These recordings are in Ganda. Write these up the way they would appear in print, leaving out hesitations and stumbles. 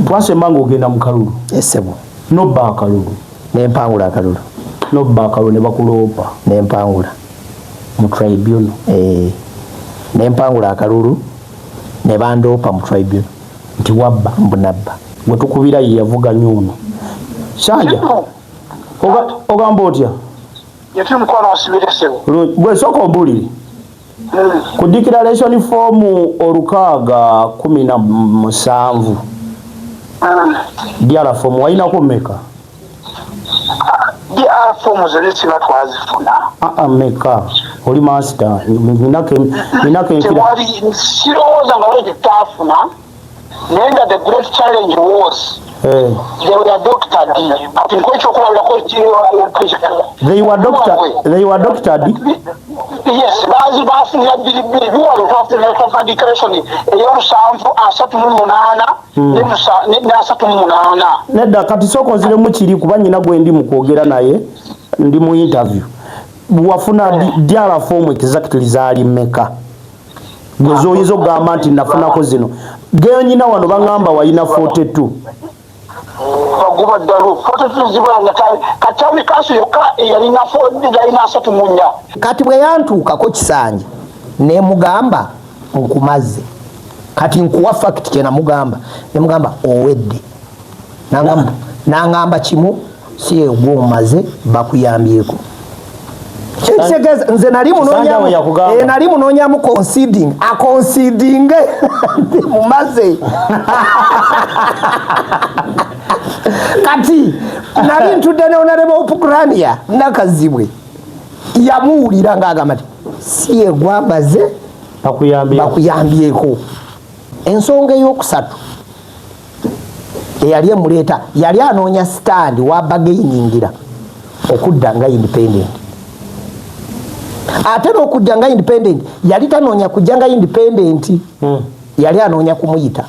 Twasemanga ogenda mu kalulu. Esebo. Nobba akalulu. N'empangula akalulu. Nobba akalulu ne bakuloopa. N'empangula. Mu tribunal. N'empangula akalulu ne bandoopa mu tribunal. Nti wabba. Mbunabba. Gwe tukubira ye yavuga nyuno. Sanja. Ogamba otya? Yati mukwano asibire sebo. Gwe soko obulire. Ku declaration form olukaaga 17. Diara form waina kumeka. Diara form zolisi batwazifuna. Meka. Oli master. Minake nkira. Tewali siroza ngaweke tafuna. Nenda the great challenge was they were doctored. But in which they were doctored. Yes, bazi ya bilibili who after the declaration eyo samfu asatu munana ne asatu munana. Nedda kati soko zile mukiri kubanyina gwendi mukwogera naye ndi mu interview. Wafuna diara form exactly zali meka. Gwezo yizo gamba nti nafunako zino. Geyo nyina wano bangamba wayina 42. Baguba daru 42 zibanga katami kasu yoka yalina 40 yalina asatu munya. Kati bwe yantuukako Kisanja ne mugamba nkumaze. Kati nkuwa fact kena mugamba ne mugamba owedde. Nangamba kimu siye gwomaze bakuyambyeko. Chekeza nze nali munonya mu conceding mumaze kati nali ntudde ne onareba opukurania nakazibwe yamuwulira ng'agamba siye gwamaze bakuyambyeko. Ensonga ey'okusatu eyali emuleeta yali anoonya stand wabagainingira okudda nga independent. Ate n'okujja nga independent yali tanoonya kujja nga independent. Yali anoonya kumuyita.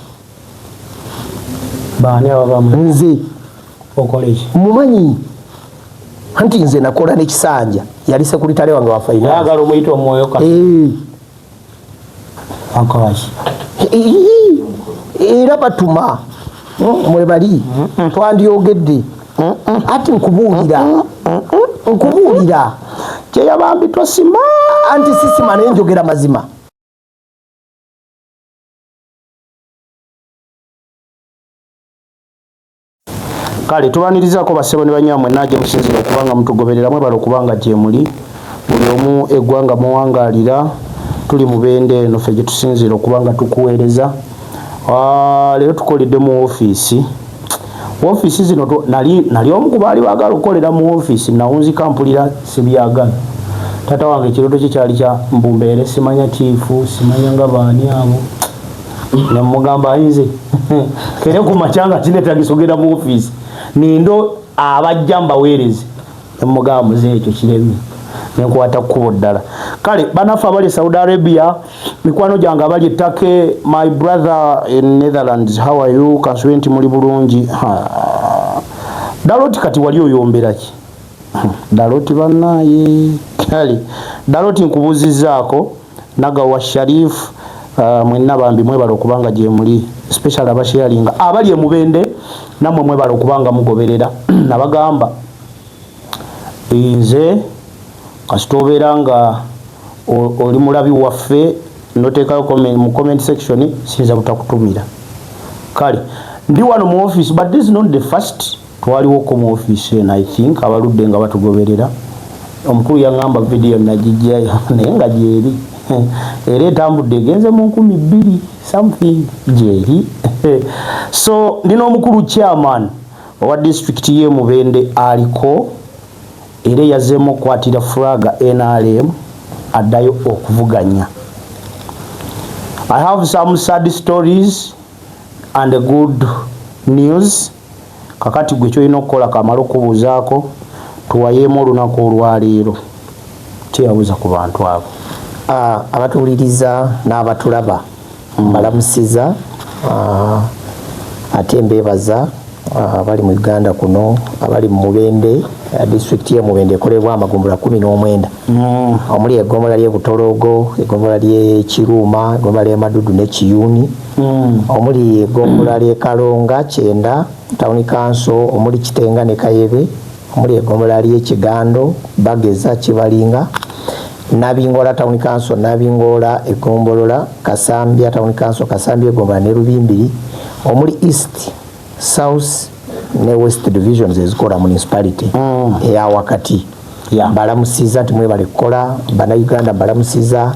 Baani abamu? Nze. Okoleji? Mumanyi. Anti nze nakola ne Kisanja. Yali sekuritale wange wa finance. Yagala omuyita omwoyo kati. Akawashi. Era batuma. Mwe bali. Twandyogedde. Ati nkubuulira. Kyeyabambi tosima. Anti sisima naye njogera mazima. Kale tubanirizaako basebo ne banyamwe najje musinzira okubanga mutugoberera mwe balo kubanga gye muli buli omu eggwanga muwangaalira tuli mu bende eno ffe gye tusinzira okubanga tukuweereza. Leero tukoledde mu ofiisi zino nali omu ku baali baagala okukolera mu ofiisi nawunzika mpulira sibyagala. Tata wange ekirooto kye kyali kya mbumbeere simanya chiifu simanya nga baani abo ne mugamba ayinze kere ku machanga kinetagisogera mu ofiisi nindo abajja mbaweereze ne mugamba muze ekyo kiremi nenkwata kkubo ddala. Kale banafe abali Saudi Arabia mikwano gyange abali ettake my brother in Netherlands how are you kaswenti muli bulungi. Daloti kati wali oyombera ki? Daloti bannaye kale Daloti nkubuuzizaako Nagawa Sharif mwenna bambi mwebala okubanga gye muli especially abasharinga abali emubende namwe mwebala okubanga mugoberera nabagamba nze kasitobeera nga oli mulabi waffe noteekayo mu comment section sinza butakutumira. Kale ndi wano mu office but this is not the first twaliwo ko mu office and I think abaludde nga batugoberera omukulu yangamba video najijjayo naye nga gyeri era etambudde egenze mu 2000 something gyeri. So ndina omukulu chairman owa district ye Mubende aliko era yazemo kwatira flaga NRM addayo okuvuganya. I have some sad stories and a good news. Kakati gwe kyolina okukola kamala okubuuzaako tuwayeemu olunaku olwaleero kyeyabuuza ku bantu abo. Abatuwuliriza n'abatulaba mbalamusiza ate mbeebaza abali mu Uganda kuno abali mu Mubende district ya Mubende ekolebwa amagombolola 19 omuli eggombolola ly'e Butorogo, eggombolola ly'e Kiruma, eggombolola ly'e Madudu ne Kiyuni, omuli eggombolola ly'e Kalonga 9 Town Council, omuli Kitenga ne Kayebe, omuli eggombolola ly'e Kigando, Bageza, Kibalinga, Nabingola Town Council, Nabingola eggombolola, Kasambya Town Council, Kasambya eggombolola ne Rubimbiri, omuli East, South ne West divisions ezikola municipality eya wakati. Balamusiza nti mwebale kukola, bana Uganda balamusiza,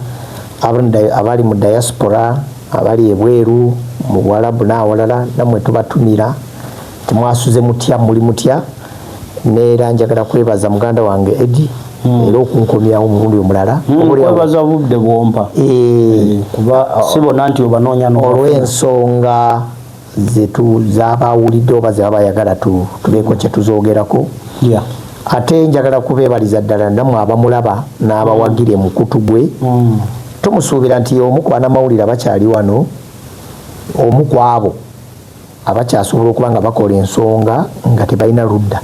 abali mu diaspora, abali ebweru, mu Bwarabu n'awalala, namwe tubatumira timwasuze mutya muli mutya, neera njagala kwebaza muganda wange Eddie era okunkomyawo omulundi omulala kwebaza budde bwompa kuba sibona nti obanoonya olw'ensonga zetu zabawulidde oba zebabayagala tubeeko kye tuzoogerako. Ate njagala kubeebaliza ddala nammwe abamulaba n'abawagire mu kutu gwe. Tumusuubira nti omu ku bannamawulire abakyali wano, omu ku abo abakyasobola okuba nga bakola ensonga nga tebalina ludda.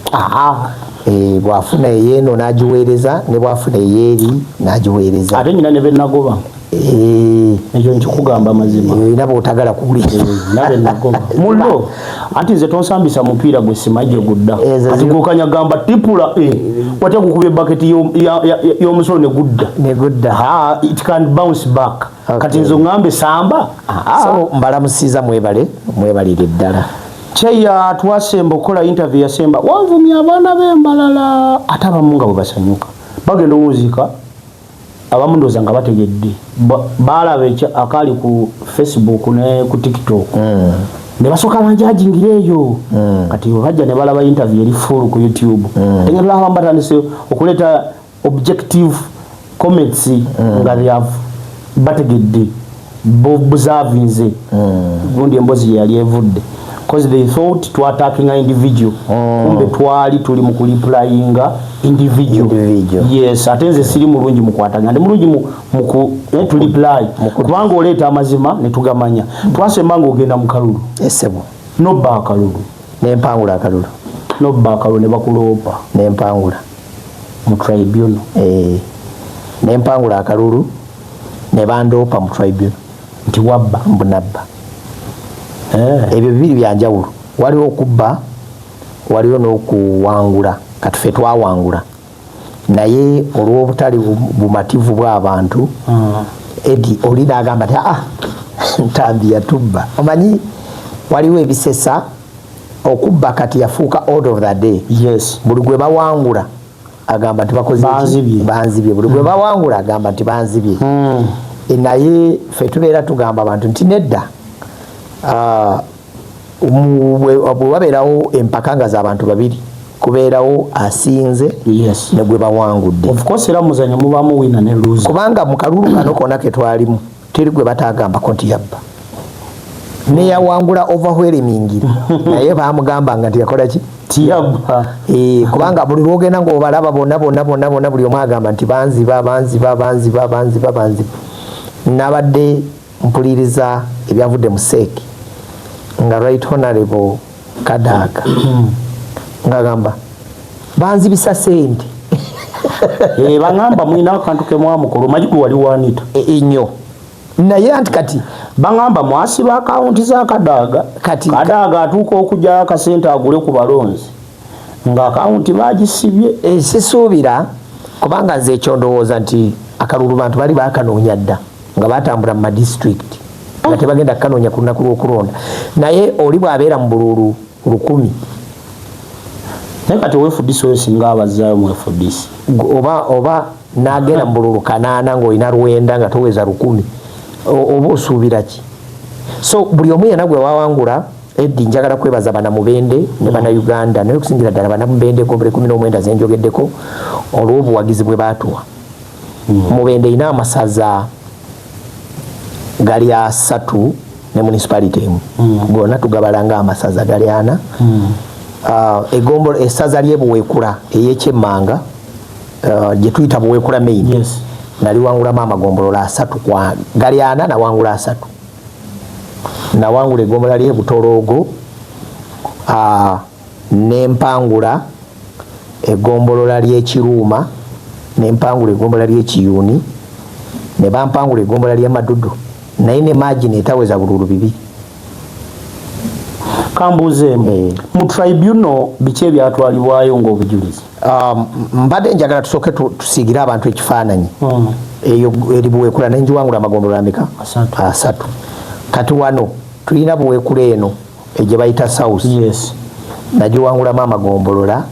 Bw'afuna eyeeno n'agiweereza, ne bw'afuna eyeeri n'agiweereza. Ate nnyina ne bennagoba ekyo nkikugamba mazima era bw'otagala kuwulira nabe nagoba mullo anti nze tonsambisa mupiira gwe simaje gudda ati gukanyagamba tipula watya kukubya baketi y'omusolo ne gudda it can bounce back kati nzo ngambe samba so mbalamusiza mwebalire ddala Cheya twasemba okola interview yasemba wanvumya abaana b'embalala ate abamu nga bwe basanyuka bagenda owuzika abamu ndoza nga bategedde balaba akali ku Facebook ne ku TikTok ne basoka banjajingira eyo kati bajja ne balaba interview eri full ku YouTube tengera abamba tandise okuleta objective comments nga bategedde buzavinze gundi embozi yali evudde because they thought to attacking an individual kumbe twali tuli mu replyinga individual. Yes, atenze siri mulungi mukwatanga ndi mulungi mu to reply kubanga oleta amazima ne tugamanya twasembanga ogenda mu kalulu esebo no ba kalulu ne mpangula akalulu no ba kalulu ne bakulopa ne mpangula mu tribunal ne mpangula akalulu ne bandopa mu tribunal nti wabba mbunabba ebyo bibiri byanjawulo waliwo okubba waliwo n'okuwangula kati ffe twawangula naye olw'obutali bumativu bw'abantu Eddie oli n'agamba nti ntambi yatubba omanyi waliwo ebisesa okubba kati yafuuka order of the day. Yes, buli gwe bawangula agamba nti bakoze banzibye buli gwe bawangula agamba nti banzibye naye ffe tubeera tugamba abantu nti nedda bwe wabeerawo empaka nga z'abantu babiri kubeerawo asinze ne gwe bawangudde. Of course era muzanyo mubaamu wina ne lose kubanga mu kalulu kano konna ke twalimu teri gwe batagambako nti yabba neyawangula overwhelming naye baamugambanga nti yakola ki tiyabba kubanga buli lwogenda ng'obalaba bonna buli omu agamba nti banziba nabadde mpuliriza ebyavudde mu seeki nga right honorable Kadaga ngagamba banzibisa sente bangamba mwina akantu kemwamukolo majigu wali wanita ennyo naye anti kati bangamba mwasiba akawunti za Kadaga kati Kadaga atuuka okujja akasente agule ku balonzi nga akawunti bagisibye sisuubira kubanga nze ekyo ndowooza nti akalulu bantu bali bakanoonya dda nga batambula mu madistrict nga tebagenda kukanoonya ku lunaku lw'okulonda naye oli bw'abeera mu bululu 1000 naye kati weefudisi oyo singa abazaayo mwefudisi oba n'agenda mu bululu 8 ng'olina 9 nga toweza 1000 oba osuubira ki? So buli omu yenna gwe wawangula Eddie njagala kwebaza Bannamubende ne Bannayuganda naye okusingira ddala Bannamubende Gombole 19 zenjogeddeko olw'obuwagizi bwe baatuwa. Mubende ina amasaza gali 3 ne municipality emu gonna tugabalanga amasaza gali 4 Egombolo esaza ly'Ebuweekula ey'Ekyemmanga gye tuyita Buweekula main naliwangulamu amagombolola 3 kwa gali 4 nawangula 3 nawangula eggombola ly'e Butorogo nempangula egombolola ly'Ekiruuma, nempangula egombolola ly'Ekiyuuni, ne bampangula egombolola ly'Emadudu, naye ne margin etaweza bululu 2. Kambuzeemu mu tribunal biki ebyatwalibwayo ng'obujulizi? Mbadde njagala tusooke tusiigire abantu ekifaananyi eyo eri Buweekula nenjiwangula amagombolola ameka? 3. Kati wano tulina Buweekula eno gye bayita South. Yes. Nagiwangulamu amagombolola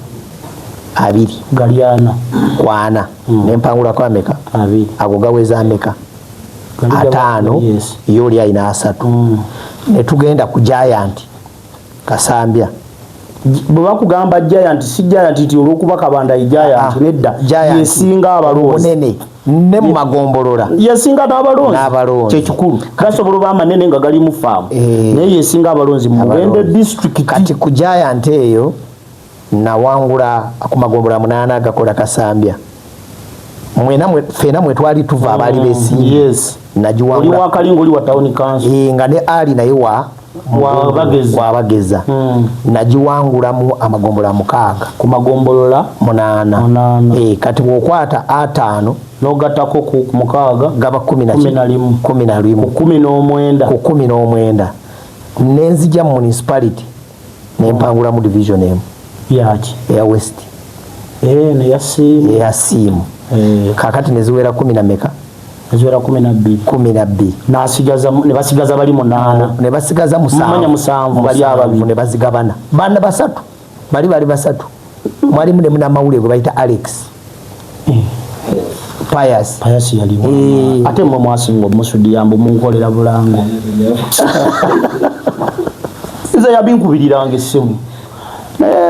2. Gali 4. Nempangulako ameka? 2. Ago gaweza ameka? 5. Yes. Yo oli ayina 3. Ne tugenda ku Giant Kasambya. Bwe bakugamba Giant si Giant nti olw'okuba Kabanda Giant nedda yesinga abalonzi munene ne mu magombolola yesinga n'abalonzi kyekikulu gasobola oba amanene nga gali mu faamu naye yesinga abalonzi mu Mubende district. Kati ku Giant eyo nawangula ku magombolola 8 agakola Kasambya. Fena mwe twali tuva abaali besimbi. Yes. Nagiwangula oli wakalingo oli wa town council nga ne ali naye wabageza. Nagiwangulamu amagombolola 6 ku magombolola 8. Kati bw'okwata 5 n'ogattako ku 6 gaba 11 ku 19 nenzija mu municipality nempangulamu division emu yaki eya West eya Simu. Kakati neziwera 10 na meka? Neziwera 12. Ne basigaza bali 8. Ne basigaza 7 bali ababiri ne bazigabana. Bana 3 bali 3. Mwalimu ne muna mawule gwe bayita Alex. Pius yaliwo. Ate mwe mwasinga omusudi yambo munkolera bulango. Nze yabinkubirirange essimu.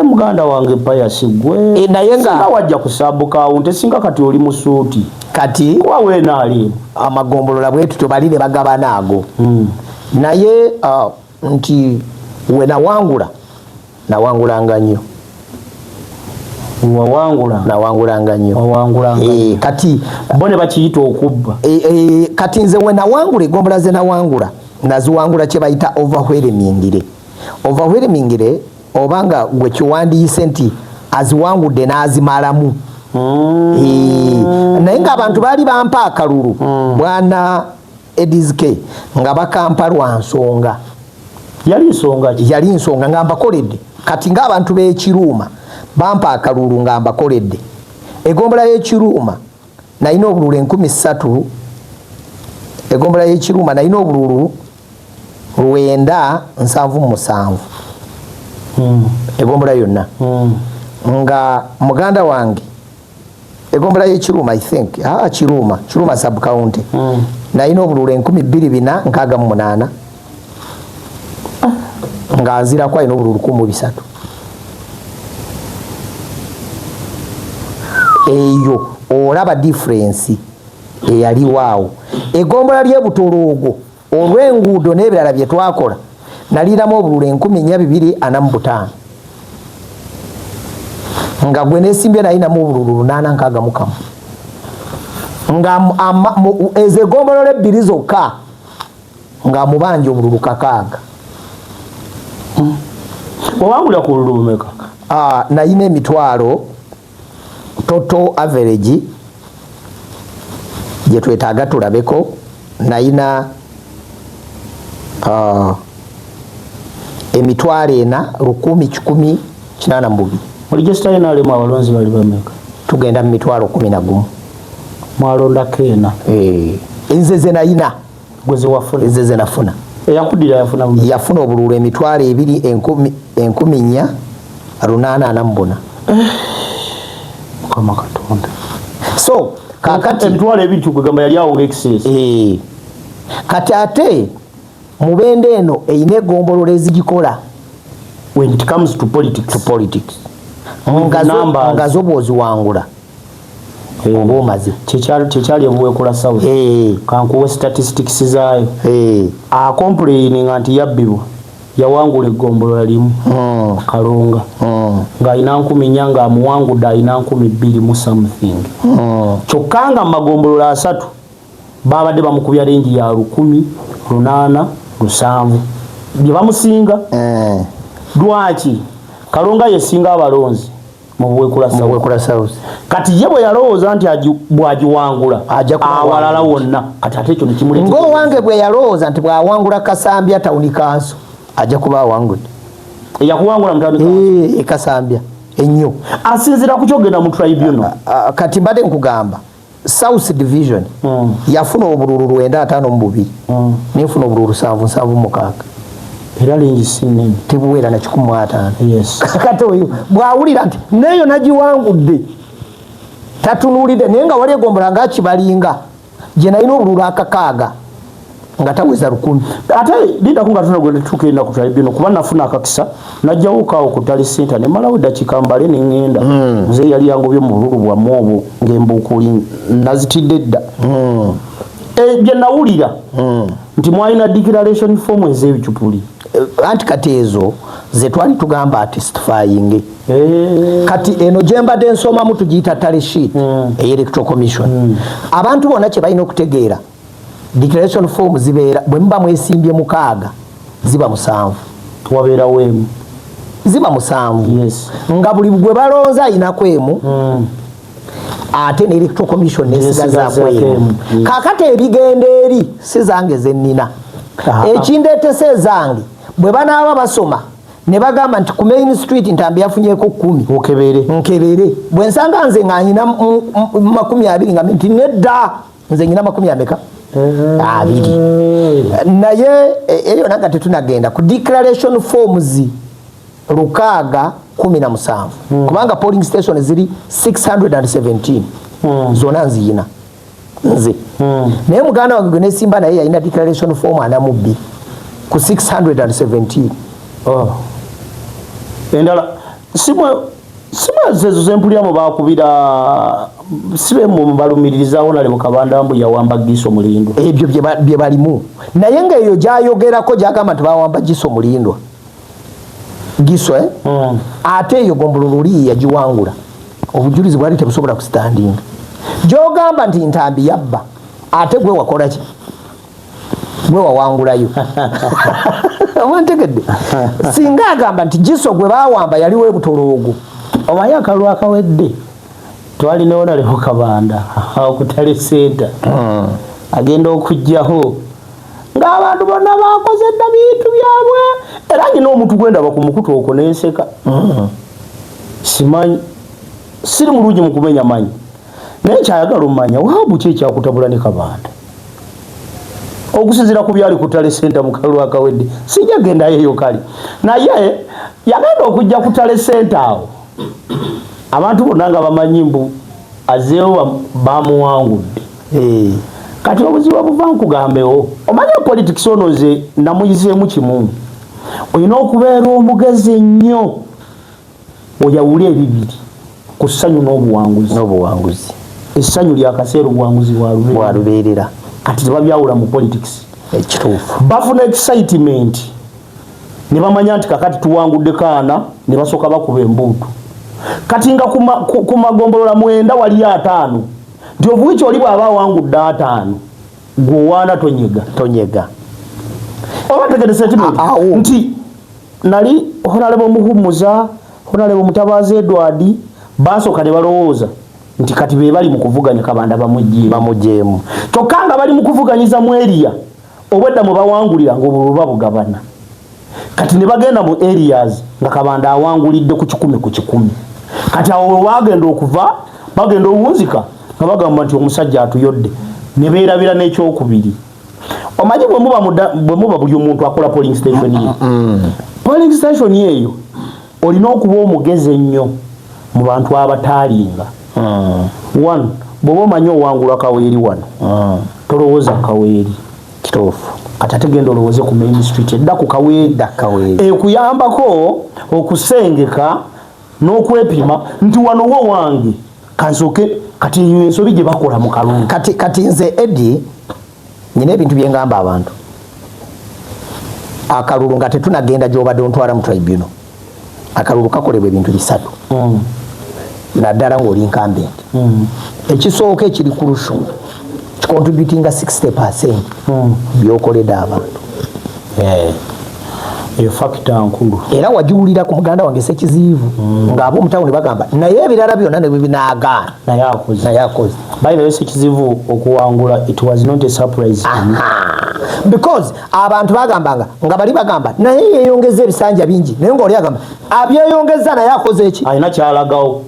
Muganda wange Pius gwe naye nga wajja kusabuka unte singa kati oli mu suuti kati wawe naali amagombolola bwetu tobali ne bagabana ago. Naye nti we nawangulanga nnyo. Nawangulanga nnyo. Kati bone bakiyita okubba. Kati nze we nawangula egombola ze nawangula naziwangula kye bayita overwhelmingire obanga gwe kiwandiise nti aziwangudde n'azimalamu. Naye ng'abantu baali bampa akalulu bwana Edizike nga bakampa lwa nsonga. Yali nsonga nga mbakoledde. Kati ng'abantu b'Ekiruuma bampa akalulu nga mbakoledde. Egombola y'Ekiruuma nalina obululu 3,000. Egombola y'Ekiruuma nalina obululu 977. Egombola yonna. Nga muganda wange egombola y'Ekiruuma I think Kiruuma sub county nalina obululu 2,468 nga nzirako alina obululu 13. Eyo olaba difference eyaliwaawo. Egombola ly'Ebutoloogo olw'enguudo n'ebirala bye twakola naliramu obululu 1445 nga gwe nesimbye nalinamu obululu 861 nga ezo egombolola 2 zokka nga mubanja obululu 600. Owangula ku lulu meka? Nalina emitwalo total average gye twetaaga tulabeko nalina emitwalo 4,182. Register yenalemu abalonzi bali bameka? Tugenda mu mitwalo 11. Mwalondako ena? Nze ze nalina. Gweze wafuna? Nze ze nafuna. Eyakudira yafuna obululu emitwalo 2,844. Mukama Katonda. So kakati emitwalo 2 kugamba yali awo excess. Kati ate Mubende eno eyina egombolola ezigikola when it comes to politics. Nga zo bw'oziwangula oba omaze. Kyekyali Buweekula South. Kankuwe statistics zaayo. Complaining nti yabbibwa yawangula egombolola limu Kalonga ng'alina 10,000 ng'amuwangudde alina 2,000 something. Kyokka nga mu magombolola 3 babadde bamukubya lengi ya 1,807 gye bamusinga. lwaki Kalonga yesinga abalonzi mu Bwekula South kati ye bwe yalowooza nti bw'agiwangula awalala wonna kati ate ekyo nekimuleta ng'owange bwe yalowooza nti bw'awangula Kasambya Town Council ajja kuba awangudde eyakuwangula mu Town Council Kasambya ennyo asinziira ku kyogenda mu tribunal kati mbadde nkugamba South Division yafuna obululu 952 n'efuna obululu 776 era lingi sinene tebuwera na 15 yes kati oyo bwawulira nti neyo nagiwangudde tatunulidde naye nga wali egombola nga kibalinga gye nalina obululu akakaaga nga taweza 1000 ate lidako nga tunagenda tukenda ku tribunal kuba nafuna akakisa najjawo kaawo ku Tally Center ne malawo dakiika mbale n'engenda nze yali yangobye mu bululu bwammwe obwo ng'embuukuli nazitidde dda gye nawulira nti mwalina declaration form ez'ebicupuli anti kati ezo ze twali tugamba testifying kati eno gye mbadde nsomamu tugiyita tally sheet electoral commission abantu bonna kye balina okutegeera declaration form zibeera bwe muba mwesimbye mukaaga ziba 7 wabeerawo emu ziba 7 yes nga buli gwe balonza ayinako emu ate ne electoral commission nesigazaako emu kakati ebigenda eri si zange zennina ekindeetesa ezange bwe banaaba basoma ne bagamba nti ku Main Street Ntambi yafunyeeko 10 nkebere bwe nsanga nze nga nyina 20 nga nti nedda nze nyina 20 naye eyo nanga tetunagenda ku declaration forms lukaaga 17 kubanga polling station ziri 617 zona nziyina nze naye muganda wange nesimba naye yalina declaration form anamubbi ku 617 endala simwe zezo zempulyamu bakubira sibe mu balumirizawo nale mu Kabandambu yawamba Giso Mulindwa ebyo bye balimu naye nga eyo gyayogerako gyagamba nti bawamba Giso Mulindwa Giso ate eyo Gombululi yagiwangula obujulizi bwali tebusobola kustandinga gyogamba nti Ntambi yabba ate gwe wakola ki gwe wawangulayo awantegedde singa agamba nti Giso gwe bawamba yali we Butoloogo omanyi akalulu akawedde twalinawo nale mu Kabanda ku Tally Center agenda okujjaho ng'abantu bonna bakoze dda bintu byabwe era nyina omuntu gwendaba ku mukutu okwo nenseka simanyi siri mulungi mu kumenya manyi naye kyayagala omanya waabu ki ekyakutabula ne Kabanda okusinziira ku byali ku Tally Center mu kalulu akawedde sijja gendayo eyo kali naye yagenda okujja ku Tally Center awo abantu bonna nga bamanyi mbu azeewo bamuwangudde kati obuzibu buva nkugambewo omanyi politics ono nze namuyizeemu kimu olina okubeera omugezi ennyo oyawule ebibiri ku ssanyu n'obuwanguzi essanyu lyakaseera obuwanguzi bwalubeerera kati tebabyawula mu politics ekituufu bafuna excitement ne bamanya nti kakati tuwangudde kaana ne basooka bakuba embuutu kati nga ku magombolola 9 wali 5 nti obuwiki oli bw'aba awangudde 5 gwowaana tonyega oba tegede sentiment nti nali Honorable Muhumuza Honorable Mutabazi Edward basooka ne balowooza nti kati be bali mu kuvuganya Kabanda bamugjeemu kyokka nga bali mu kuvuganyiza mu area obwedda mu bawangulira ng'obululu babugabana kati ne bagenda mu areas nga Kabanda awangulidde ku 10 ku 10 kati awo bagenda okuva bagenda owunzika nga bagamba nti omusajja atuyodde ne beerabira n'ekyokubiri omanyi bwe muba buli omuntu akola polling station ye polling station eyo olina okuba omugezi ennyo mu bantu abataalinga one bw'oba omanyi owangulwa Kaweeri wano tolowooza Kaweeri kituufu kati ate genda olowooze ku Main Street edda ku Kaweeri ekuyambako okusengeka n'okwepima nti wano wo wange kansooke kati eyo ensobi gye bakola mu kalulu kati nze Eddie nyina ebintu bye ngamba abantu akalulu nga tetunagenda gy'obadde ontwala mu tribunal akalulu kakolebwa ebintu 3 naddala ng'oli incumbent ekisooka ekiri ku lushu kicontributinga 60% byokoledde abantu eyo factor nkulu era wajiwulira ku muganda wange Sekiziivu ng'abo omutawuni bagamba naye ebirala byonna ne bibinaagaana naye akoze by the way Sekiziivu okuwangula it was not a surprise because abantu bagambanga nga bali bagamba naye yeeyongeza ebisanja bingi naye ng'oli agamba abyeyongeza naye akoze eki alina kyalagawo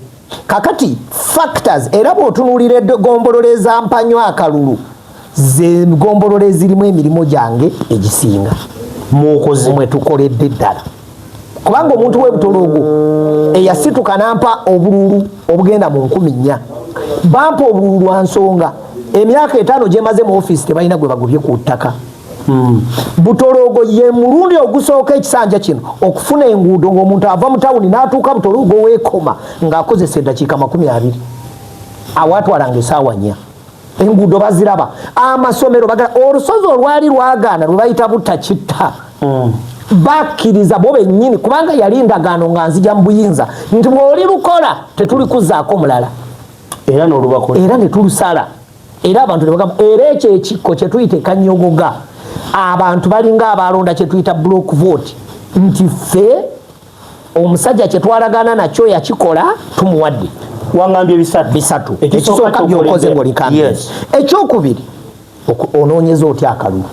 kakati factors era bw'otunuulira eggombolola ezampanyo akalulu ze gombolola ezirimu emirimu gyange egisinga mukoze mwe tukoledde ddala kubanga omuntu w'ebutoloogo eyasituka nampa obululu obugenda mu 14 bampa obululu lwa nsonga emyaka 5 gye maze mu office tebalina gwe bagobye ku ttaka Butoloogo ye mulundi ogusooka ekisanja kino okufuna enguudo ng'omuntu ava mu tawuni n'atuuka Butoloogo weekoma ng'akozesa eddakiika 20 awaatwalanga essaawa 4 enguudo baziraba amasomero bagala olusozi olwali lwagaana lwe bayita Butakitta bakkiriza bo bennyini kubanga yali ndagaano nga nzija mu buyinza nti bw'oli lukola tetulikuzaako mulala era n'olubakola era ne tulusala era abantu ne bagamba era ekyo ekikko kye tuyita Kanyogoga abantu balinga abalonda kye tuyita block vote nti ffe omusajja kye twalagaana nakyo yakikola tumuwadde wangambye bisatu ekisooka byokoze ng'oli kambi ekyokubiri onoonyeza otya akalulu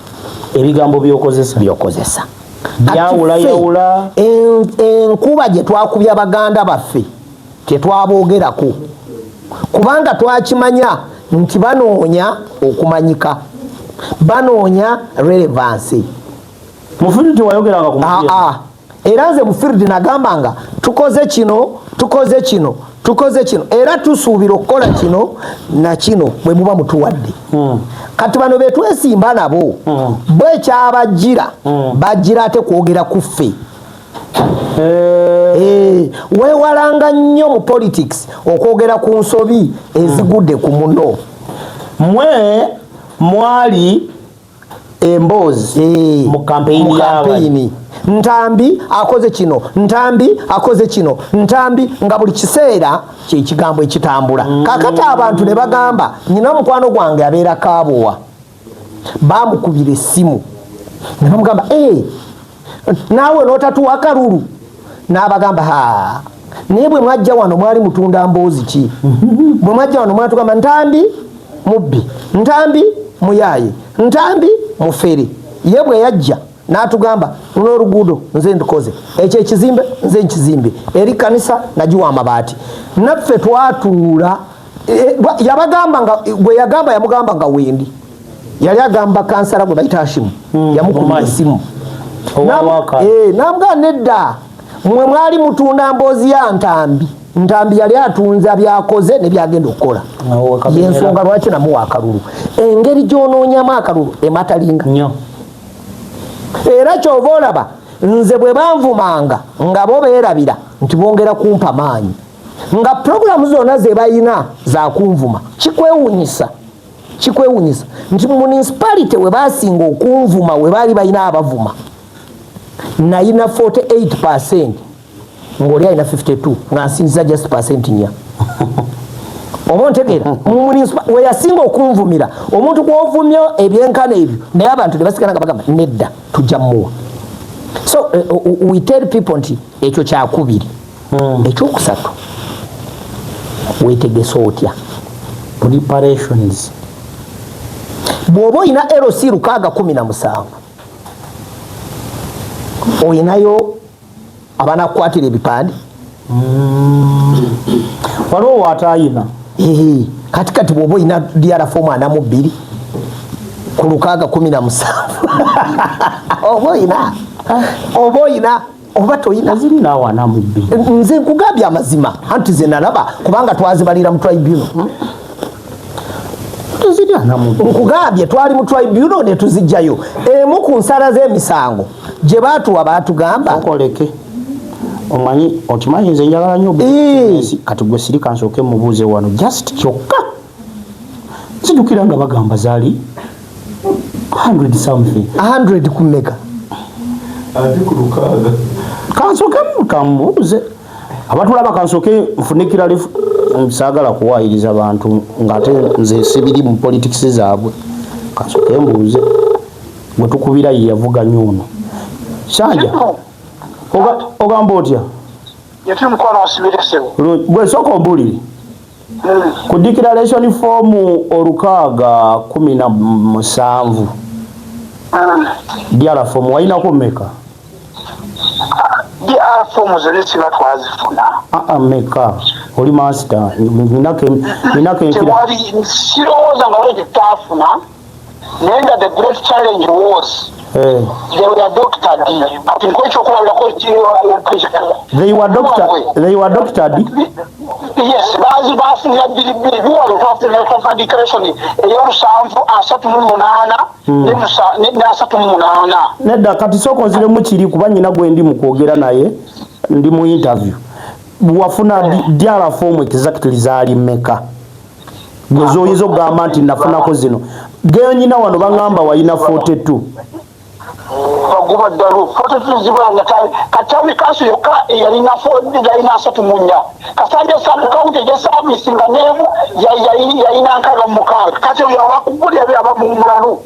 ebigambo byokozesa yawula enkuba gye twakubya baganda baffe tetwaboogerako kubanga twakimanya nti banoonya okumanyika banoonya relevance mufiridi wayogeranga ku era nze mufiridi nagambanga tukoze kino era tusuubira okukola kino na kino bwe muba mutuwadde kati bano betwesimba nabo bwe kyabajjira bajjira ate kwogera ku ffe weewalanga nnyo mu politics okwogera ku nsobi ezigudde ku muno mwe mwali emboozi mu kampeyini Ntambi akoze kino Ntambi nga buli kiseera kye kigambo ekitambula kakati abantu ne bagamba nyina mukwano gwange abeera Kaabowa bamukubira essimu ne bamugamba naawe n'otatuwa akalulu n'abagamba naye bwe mwajja wano mwali mutunda mboozi ki bwe mwajja wano mwatugamba Ntambi mubbi Ntambi muyaaye Ntambi mufere ye bwe yajja n'atugamba n'oluguudo nze ndukoze ekyo ekizimbe nze nkizimbe eri kanisa nagiwa amabaati naffe twatuula yabagamba nga gwe yagamba yamugamba nga wendi yali agamba kansala gwe bayita Hashimu yamukubira essimu namugaa nedda mwe mwali mutunda mboozi ya Ntambi yali atunza byakoze ne byagenda okukola yensonga lwaki namuwa akalulu engeri gy'onoonyamu akalulu ematalinga era kyova olaba nze bwe banvumanga nga bo beerabira nti bongera kumpa maanyi nga puroguramu zonna ze bayina za kunvuma kikwewunyisa nti municipality we basinga okunvuma we baali bayina abavuma nayina 48% ng'oli alina 52 nga nsinziza just percent nya oba ntegeera we yasinga okunvumira omuntu gw'ovumya ebyenkana ebyo naye abantu ne basigala nga bagamba nedda tujja muwa so we tell people nti ekyo kyakubiri ekyokusatu weetegesa otya preparations bw'oba oyina LC 617 oyinayo abanakukwatira ebipande waliwo waatayina kati bw'oba oyina DR form 42 ku 617 oba oyina oba toyina zirinaawo 42 nze nkugambye amazima anti ze nalaba kubanga twazibalira mu tribunal nkugambye twali mu tribunal ne tuzijjayo emu ku nsala z'emisango gye baatuwa baatugamba okoleke okimanyi nze njagala nnyo kati gwe sirika nsooke mubuuze wano just kyokka zijjukira nga bagamba zaali 100 something 100 ku meka kansooke kamubuuze abatulaba kansooke nfunikira saagala kuwaayiriza abantu ng'ate nze sibiri mu politics zaabwe kansooke mbuuze gwe tukubira ye yavuga nnyo ono Shanja ogamba otya yetuli mukwano wasibiresewo gwe soko ombulire ku declaration form olukaaga 17 diara form wayinako mmeka diara form zolesi batwazifuna mmeka oli master minako tewali sirowooza nga wali tetafuna naye nga the great challenge was they were doctored ati nkwecho okulabirako they were doctored yes bafunira bbiri biwalo twafunira declaration ey'olusanvu 38 ne 38 nedda kati soko nziremu kiri kuba nyina gwe ndi mu kwogera naye ndi mu interview wafuna diara form exactly zaali mmeka gwe oyinza okugamba nti nafunako zino genyina wano baŋŋamba wayina 42 baguba ddalu 42 zibanga katawi kaso yokka yalina 34 kasanja kaunti ejesaavisi nga neemu yalina nkaaga mukaaga kati wakugulya byabamumulalu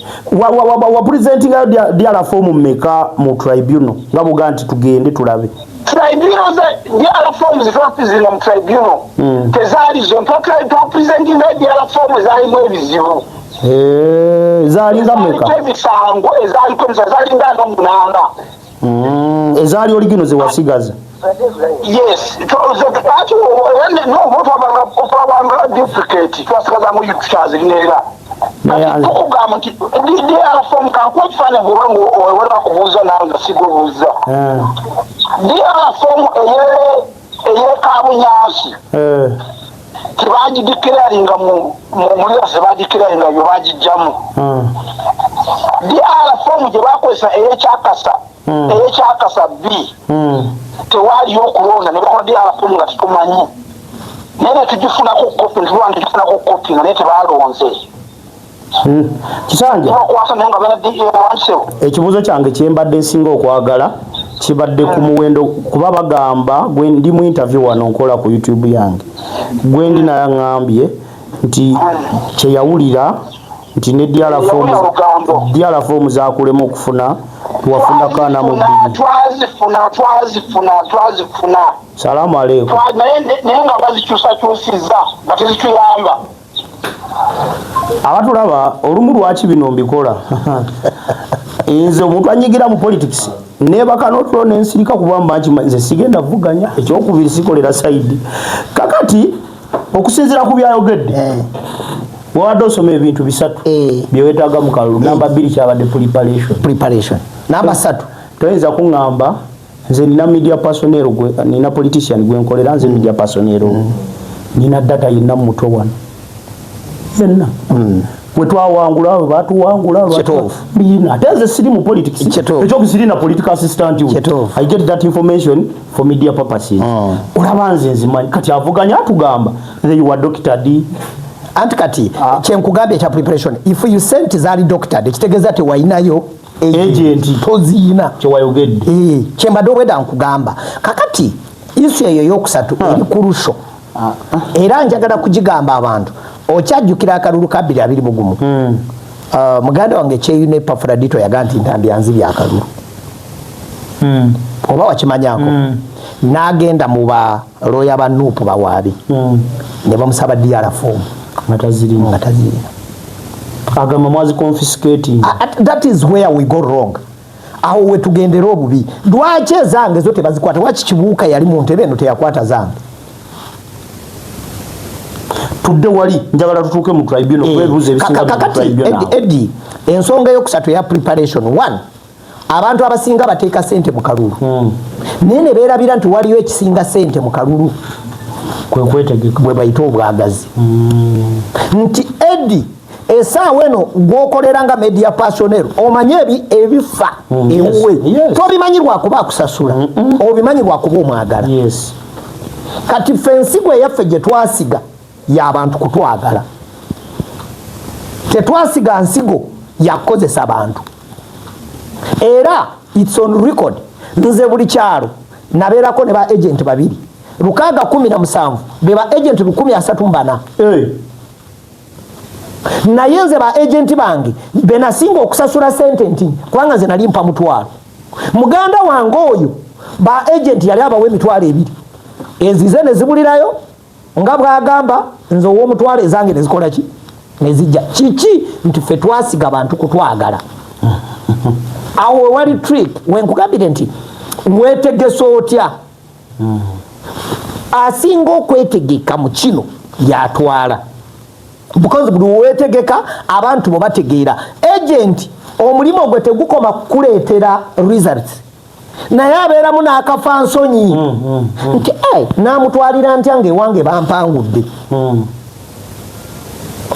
wapuresentinga diara form mmeka mu tribunal nga buga nti tugende tulabe tribunal diara form zitwapizina mu tribunal tezaali zo twapresentinga diara form zaalimu ebizibu zaalinga mmeka ebisango ezaalinga n'omunanga ezaali oligino zewasigaza yes twabanga duplicate twasigazamu yutukyazirineera tukugamba nti diara form kankuwa ekifaananyi bwobanga owera bakubuuza nawe nga sigubuuza diara form ey'ekabunyansi tebagidikiraringa mulirase bagikiraringa yo bagijjamu diara form gye bakozesa eyekyakasa b tewaliyo okulonda ne bakola diara form nga tetumanyi naye netugifunako kopi ntuwa ntugifunako kopi nga naye tebalonze Kisanja bakwasa naye nga banawansewo ekibuuzo kyange kyembadde nsinga okwagala kibadde ku muwendo kuba bagamba gwe ndi mu interview wano nkola ku YouTube yange gwe ndi naye aŋŋambye nti kyeyawulira nti ne diara form zakulema okufuna tuwafuna kaana mu bbiri twazifuna salaamu aleikum naye nga bazikyusakyusiza nga tezituyamba abatulaba olumu lwaki bino mbikola nze omuntu anyigira mu politics nebaka notulo nensirika kubamba nti nze sigenda vuganya ekyokubiri sikolera saidi kakati okusinzira ku byayogedde wadde osoma ebintu bisatu byewetaaga mu kalulu namba 2 kyabadde preparation namba 3 toyinza kuŋŋamba nze nina media personnel nina politician gwenkolera nze media personnel nina data yenna muto wano yenna wetwawangula abo batuwangula bina ate nze siri mu politics ekyokisiri na political assistant I get that information for media purposes olaba nze nzimanyi kati avuganya atugamba they were doctored anti kati kyenkugambye ekya preparation if you sent zali doctored ekitegeeza tewayinayo agent toziyina kyewayogedde kyembadde obwedda nkugamba kakati isu eyo yokusatu eri kurusho era njagala kugigamba abantu okyajjukira akalulu ka 221 muganda wange kyeyuna Epafrodito yaga nti ntambi anzibya akalulu oba wakimanyako n'agenda mu baloya ba Nuupu bawaabi ne bamusaba diara form nga tazirina agamba mwazi confiscating that is where we go wrong aho wetugendera obubi lwaki ezange zo tebazikwata waki kibuuka yali mu ntebe eno teyakwata zange tudde wali njagala tutuuke mu tribunal kwebuuza ebisinga mu tribunal Eddie ensonga yokusatu ya preparation 1 abantu abasinga bateeka sente mu kalulu naye ne beerabira nti waliyo ekisinga sente mu kalulu kwekwetegeka bwe bayita obwagazi nti Eddie esaawa eno gwokolera nga media personnel omanye ebifa ewuwe tobimanyirwa kuba akusasula obimanyirwa kuba omwagala kati ffe ensigo eyaffe gye twasiga y'abantu kutwagala tetwasiga nsigo yakukozesa abantu era it's on record nze buli kyalo nabeerako ne ba agent babiri 617 be ba agent 134 naye nze ba agent bange benasinga okusasula sente nti kubanga nze nali mpa mutwalo muganda wange oyo ba agent yali abawe emitwalo 2 ezize ne zibulirayo nga bwagamba nze ow'omutwalo ezange ne zikola ki ne zijja kiki nti ffe twasiga abantu kutwagala awo wali trick wenkugambire nti weetegesa otya asinga okwetegeka mu kino yatwala because buli weetegeka abantu bo bategeera agent omulimu gwe tegukoma kukuleetera results naye abeeramu n'akafansonyi nti naamutwalira ntya ng'ewange bampangudde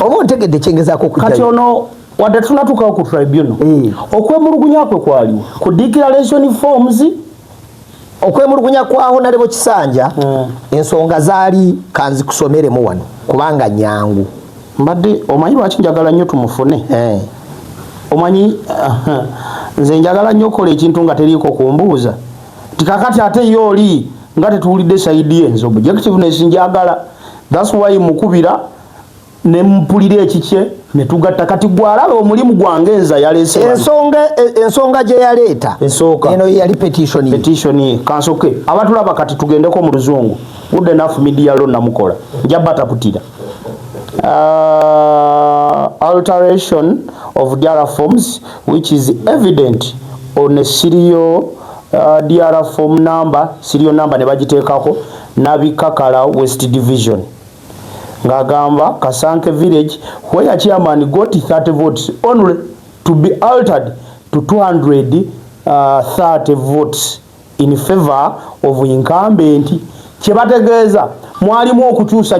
oba ontegedde kyengezaako kati ono wadde tunatuukawo ku tribunal okwemulugunya kwe kwaliwo ku declaration forms okwemulugunya kwa Honorable Kisanja ensonga zaali kanzikusomeremu wano kubanga nyangu mbadde omanyi lwaki njagala nnyo tumufune omanyi nze njagala nnyo okola ekintu nga teriiko kumbuuza tikakati ate yo oli nga tetuwulidde saidi ye nze objectiveness njagala that's why mukubira ne mpulira ekikye ne tugatta kati gwalabe omulimu gwange enza yaleese ensonga gye yaleeta eno yali petition kansoke abatulaba kati tugendeko mu luzungu good enough media lo namukola njabata kutira alteration of DR forms which is evident on a serial DR form number ne bagiteekako Nabikakala West Division ngagamba Kasanke village where chairman got 30 votes only to be altered to 230 votes in favor of incumbent kyebategeeza mwalimu okukyusa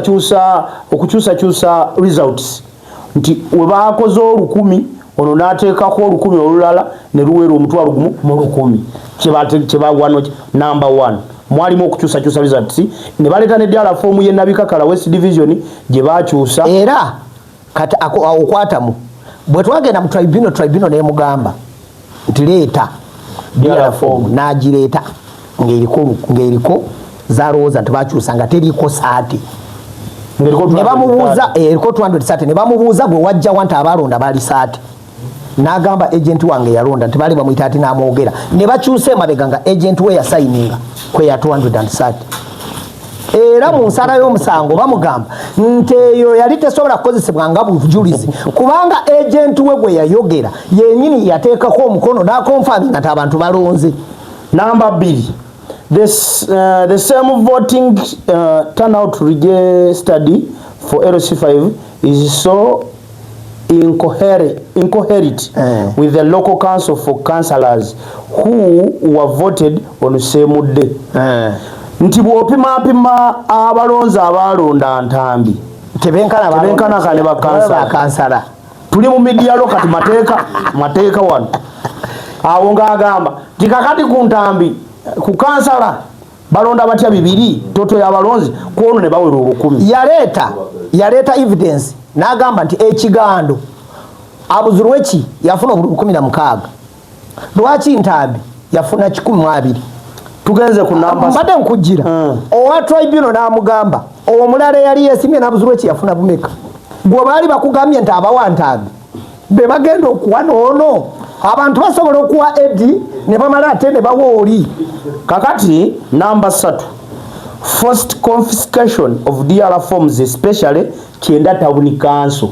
results nti webakoze 10 ono nateekako 10 olulala ne luweera omutwalo gumu mu 10 kyebawano number 1 mwalimu okukyusa results ne baleeta ne DR form ye Nabikakala West Division gye bakyusa era kati okwatamu bwe twagenda mu tribunal ne mugamba nti leeta DR form nagireeta ng'eriko zalowooza nti bakyusa nga teriiko saati ne bamubuuza eriko 200 saati ne bamubuuza gwe wajjawa nti abalonda baali saati n'agamba agent wange yalonda nti baali bamuyita ati n'amwogera ne bakyusa emabega nga agent we yasayininga kwe ya 230 era mu nsala y'omusango bamugamba nti eyo yali tesobola kukozesebwa nga bujulizi kubanga agent we gwe yayogera yennyini yateekako omukono n'akonfaminga nti abantu balonze. Number 2, the same voting turnout study for LC5 is so incoherent with the local council for councillors who were voted on the same day. Nti bw'opima abalonzi abalonda Ntambi tebenkana kane bakansala tuli mu media lo kati mateeka wano awo ng'agamba tikakati ku Ntambi ku kansala balonda batya 2 toto y'abalonzi kwono ne bawera 10 yaleeta evidence n'agamba nti ekigando Abuzurweki yafuna 16 lwaki Ntambi yafuna 12 tugenze ku namba mbadde nkujira owa tribunal n'amugamba omulala yali yesimye n'Abuzurweki yafuna bumeka gwe baali bakugambye nti abawa Ntambi be bagenda okuwa noono abantu basobola okuwa edi ne bamala ate ne bawa oli kakati namba 3 forced confiscation of DR forms especially Kyenda Town Council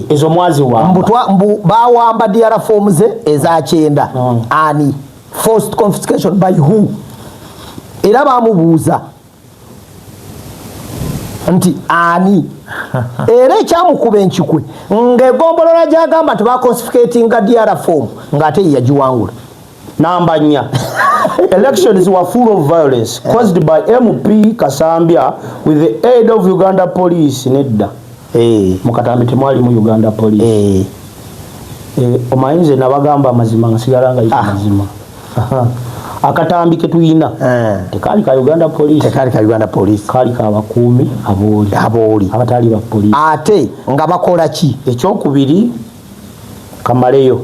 ezo mwazi mbu bawamba DR forms eza Kyenda ani forced confiscation by who era bamubuuza nti ani era ekyamukuba enkikwe ng'egombolola gyagamba nti baconficatinga DR form ng'ate yagiwangula. Number 4 elections were full of violence caused by MP Kasambya with the aid of Uganda police nedda mukatambi temwali mu Uganda police omayinze nabagamba amazima ngasigala nga mazima akatambi ketuyina tekali ka Uganda police kali ka bakuumi abooli abatali ba police ate nga bakola ki ekyokubiri kamaleyo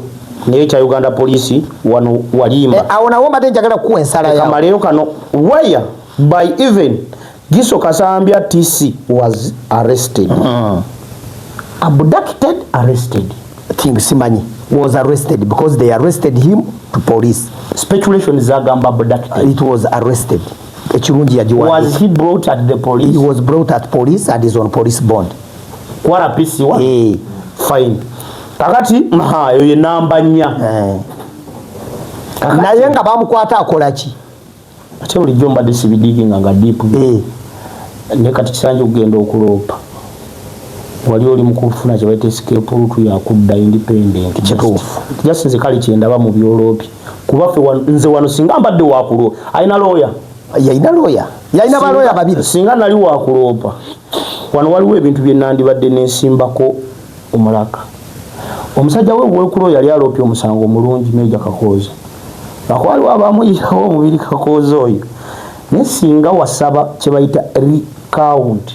naye kya Uganda police wano walimba awo nawo mbadde njagala kuwa ensala yawo kamaleyo kano where by even Giso Kasambya TC was arrested abducted arrested simanyi was arrested because they arrested him to police. Speculation is agamba abducted. It was arrested. Was he brought at the police? He was brought at police and is on police bond. What a piece you want? Fine. Kakati, yo namba nya. Naye nga bamukwata akola ki? Ate buli jomba desibidigi nga deep. Ne kati kisanje kugenda okuloopa. Wali oli mukufuna kye bayita escape route yakudda independent. Kituufu. Just nze kali kyendaba mu byoloopi. Kuba ffe nze wano singa mbadde wakulo. Ayina lawyer. Yalina lawyer. Yalina ba lawyer babiri. Singa nali wakuloopa. Wano waliwo ebintu bye nandibadde nesimbako omulaka. Omusajja we w'ekulo yali aloopye omusango mulungi Meja Kakooza. Bakwaliwo abamuyitawo omubiri Kakooza oyo. Ne singa wasaba kye bayita recount.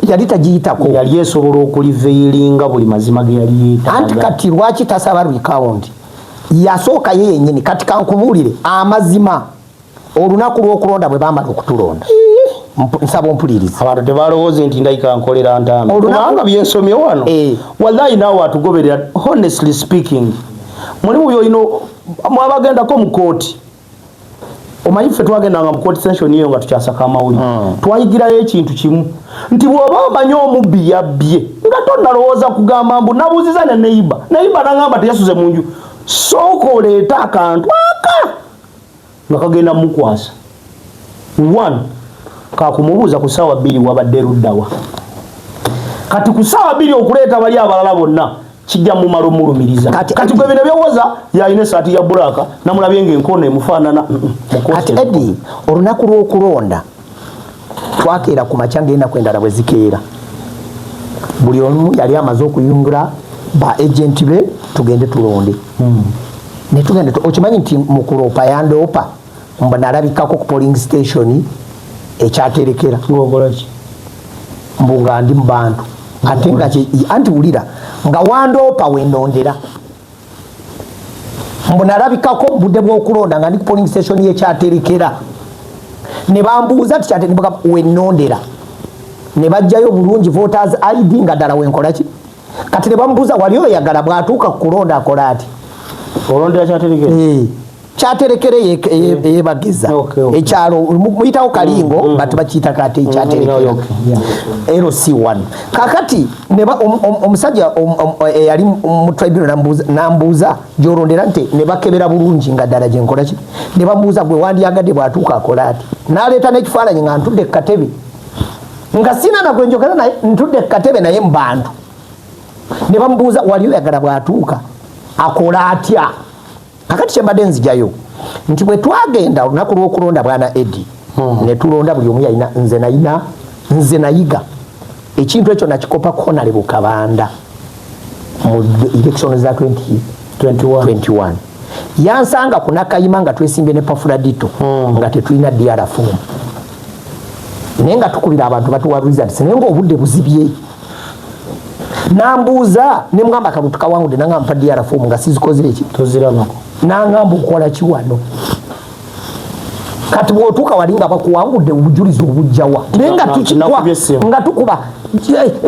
Yali tagiyitako. Yali esobola okuliveiringa buli mazima ge yali yeetaaga. Anti kati lwaki tasaba recount? Yasooka ye yennyini kati kankubuulire amazima olunaku lw'okulonda bwe bamala okutulonda. Nsaba ompuliriza. Abantu tebalowooza nti ndayika nkolera ntaama. Kubanga byensomye wano. Wallahi naawe atugoberera honestly speaking. Mulimu byolina mwabagendako mu kooti. Omanyi ffe twagendanga mu kooti session eyo nga tukyasaka amawulire. Twayigirayo ekintu kimu. Nti bw'oba omanyi omubbi yabbye nga tonnalowooza kugamba mbu nabuuziza ne neiba. Neiba n'agamba teyasuze mu nju. Sooka oleeta akantu aka nga kagenda mukwasa. One, kakumubuuza ku ssaawa 2 wabadde luddawa. Kati ku ssaawa 2 okuleeta bali abalala bonna kijja mu malo mulumiriza. Kati gwe bino byowoza yalina essaati ya bulaka namulabye ng'enkono emufaanana. Kati Eddie, olunaku lw'okulonda twakeera ku makya ng'ennaku endala bwe zikeera. Buli omu yali amaze okuyungula ba agenti be tugende tulonde. Ne tugende okimanyi nti mu kuloopa yandoopa mba nalabikako ku polling station ekyaterekera ng'ogolaki mbu nga ndi mu bantu ate nga anti wulira nga wandoopa wenondera mbu nalabikako budde bw'okulonda nga ndi ku polling station ekyaterekera ne bambuuza tikyaterekera wenondera ne bajjayo bulungi voters ID nga ddala wenkolaki kati ne bamubuuza wali oyagala bw'atuuka ku kulonda akola ati olondera kyaterekera kyaterekere yebagiza ekyalo muyitawo kalingo bati bakiyita kate ekyaterekera LC1 kakati omusajja eyali mu tribunal nambuuza gyolondera nti ne bakebera bulungi nga ddala gyenkola ki ne bamubuuza gwe wandyagadde bw'atuuka akola ati n'aleeta n'ekifaananyi nga ntudde ku katebe nga sina na gwe njogera naye ntudde ku katebe naye mu bantu ne bamubuuza wali oyagala bw'atuuka akola atya kakati kyembadde nzijayo nti bwe twagenda olunaku lw'okulonda bwana Eddie ne tulonda buli omu yalina nze nayiga ekintu ekyo nakikopa Honorable Kabanda mu election za 2021 yansanga ku Nakayima nga twesimbye ne Pafuladito nga tetulina DR form naye nga tukubira abantu batuwa results naye ng'obudde buzibye nambuuza ne mugamba akantu tukawangudde nangamba mpa DR form nga sizikoze eki tozirabako nangamba okola ki wano kati bw'otuuka wali nga bakuwangudde obujulizi obujjawa naye nga tukikwa nga tukuba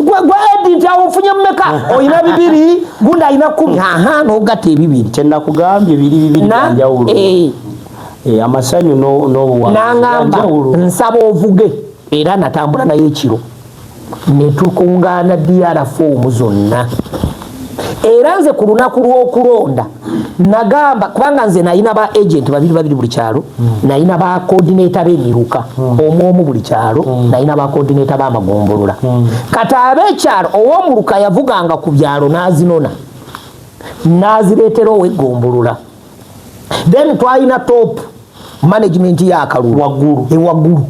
gwedi nti awo ofunye mmeka olina 2 gundi alina 10 n'ogatta 2 kyenakugambye 2 byanjawulo amasanyu nangamba nsaba ovuge era natambula naye ekiro ne tukungaana DR form zonna era nze ku lunaku lw'okulonda nagamba kubanga nze nalina ba agent babiri buli kyalo nalina ba coordinator b'emiruka omu buli kyalo nalina ba coordinator b'amagombolola kati ab'ekyalo ow'omuluka yavuganga ku byalo n'azinona n'azireetera ow'egombolola then twalina top management y'akalulu waggulu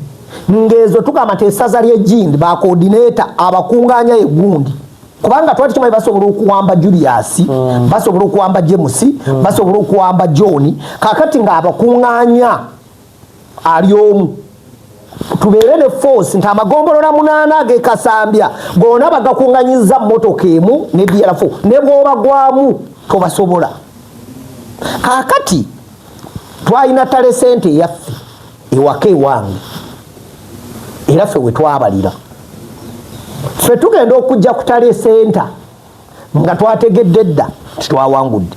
ngezo tugamba nti essaza ly'Egindi ba coordinator abakungaanya egundi kubanga twali kimanyi basobola okuwamba Julius basobola okuwamba James basobola okuwamba John kakati nga abakuŋŋaanya ali omu tubeere ne force nti amagombolola 8 ag'ekasambya gonna bagakuŋŋanyiza mmotoka emu ne DR4 ne bw'oba gwamu tobasobola kakati twalina tale sente eyaffe ewaka ewange era ffe we twabalira ffe tugenda okujja ku tale senta nga twategedde dda titwawangudde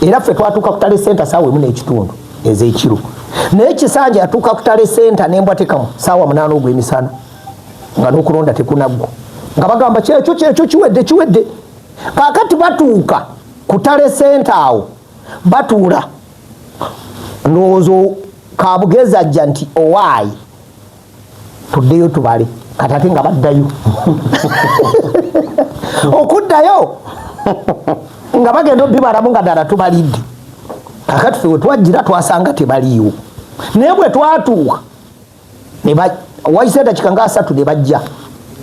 era ffe twatuuka ku tale center saawa emu n'ekitundu ez'ekiro naye Kisanja yatuuka ku tale center n'embwa tekamu saawa 8 ogw'emisana nga n'okulonda tekunaggwa nga bagamba kyekyo kiwedde kaakati batuuka ku tale center awo batuula ndowooza Kabugezi ajja nti owaayi tuddeyo tubale kati ate nga baddayo okuddayo nga bagenda obbibalamu nga ddala tubalidde kakati ffe we twajjira twasanga tebaliiwo naye bwe twatuuka wayise eddakiika nga 3 ne bajja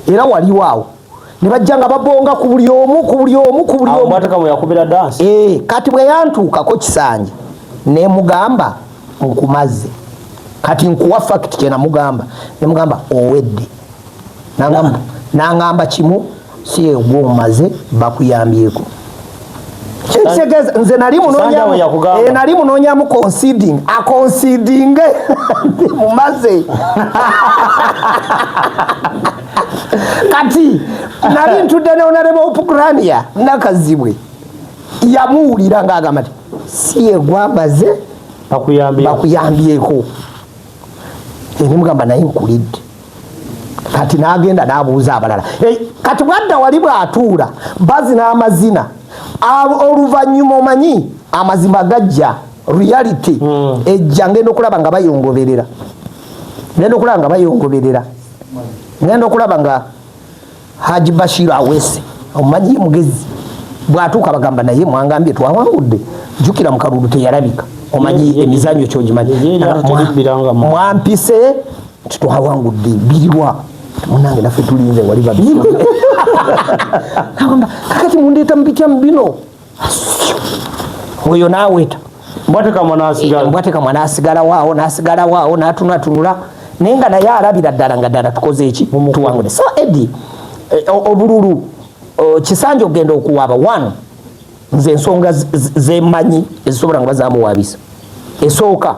era waliwo awo ne bajja nga babonga ku buli omu kati bwe yantuukako Kisanja ne mugamba nkumaze kati nkuwa fact kye namugamba ne mugamba owedde nangamba kimu si egwo omaze bakuyambyeko nze nali munoonyamu conceding mumaze kati nali ntudde ne Honorable Opugramia nakazibwe yamuwulira ng'agamba nti si egwo amaze bakuyambyeko nemugamba naye nkulidde kati n'agenda n'abuuza abalala kati bwadda wali bw'atuula bazina amazina oluvannyuma omanyi amazima gajja reality ejja ngenda okulaba nga bayongoberera ngenda okulaba nga Haji Bashir Awese omanyi mugezi bw'atuuka bagamba naye mwangambye twawangudde jjukira mu kalulu teyalabika omanyi emizanyo kyogimanyi mwampise twawangudde birirwa munange naffe tulinze wali babiri kakati mundeeta mubitya mubino oyo naaweta mbwateka mwana asigala waawo n'atunatunula naye nga naye alabira ddala nga ddala tukoze eki tuwangudde so Eddie obululu Kisanja ogenda okuwaaba 1 nze ensonga zemanyi ezisobola nga bazamuwaabisa esooka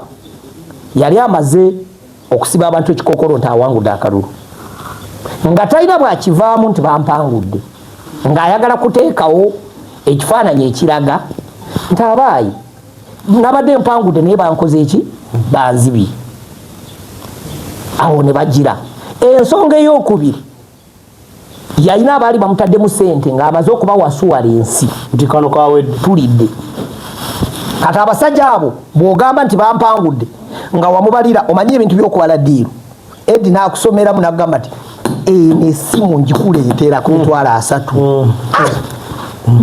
yali amaze okusiba abantu ekikokolo nti awangudde akalulu nga talina bwakivaamu nti bampangudde ng'ayagala kuteekawo ekifaananyi ekiraga nti abaayi nabadde mpangudde naye bankoze eki banzibi awo ne bagira ensonga ey'okubiri yalina abaali bamutaddemu ssente ng'amaze okuba wasuwalensi nti kano kawedde tulidde kati abasajja abo bw'ogamba nti bampangudde nga wamubalira omanyi ebintu by'okubala ddiiru Eddie n'akusomeramu n'agamba nti n'essimu njikuleetera ku mitwalo 3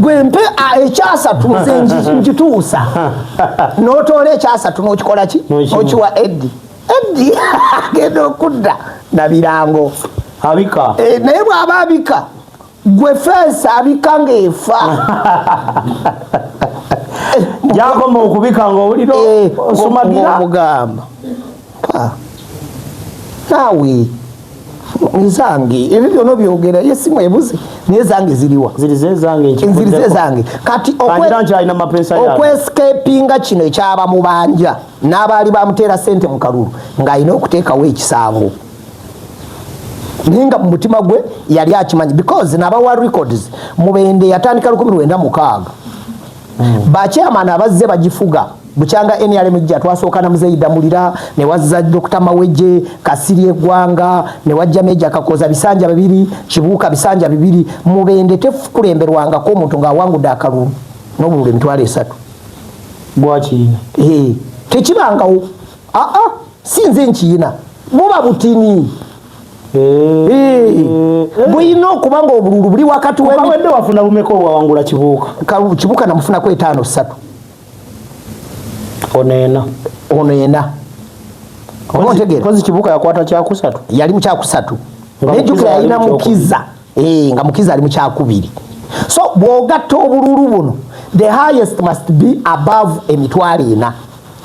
gwe mpe ekyasatu nze njituusa n'otoola ekyasatu n'okikola ki n'okiwa Eddie agenda okudda na birango abika naye bw'aba abika gwe fensi abika ng'efa yakoma okubika ng'owuliro osumagira omugamba naawe zange ebyo byonna byogera yesimu ebuze naye zange ziriwa nzirize zange kati okwescapinga kino ekyaba mu banja n'abaali bamuteera ssente mu kalulu ng'alina okuteekawo ekisango naye nga mu mutima gwe yali akimanyi because n'abawa records Mubende yatandika 1996 bachairman abazze bagifuga bukyanga NRM ejja twasooka na Muzeida Mulira ne wazza Dr. Maweje Kasiri Egwanga ne wajja Meja Kakoza bisanja babiri Kibuuka bisanja bibiri Mubende tefukulemberwanga ko omuntu ng'awangudde akalulu n'obululu emitwalo 3 bwaki tekibangawo sinze nkiyina buba butini bwino okubanga obululu buli wakati wewedde wafuna bumeko wawangula Kibuuka namufuna ku 5-3 onena kozi Kibuuka yakwata kyakusatu yali mu kyakusatu nejjukira yalina mukiza nga mukiza ali mu kyakubiri so bw'ogatta obululu buno the highest must be above emitwalo 4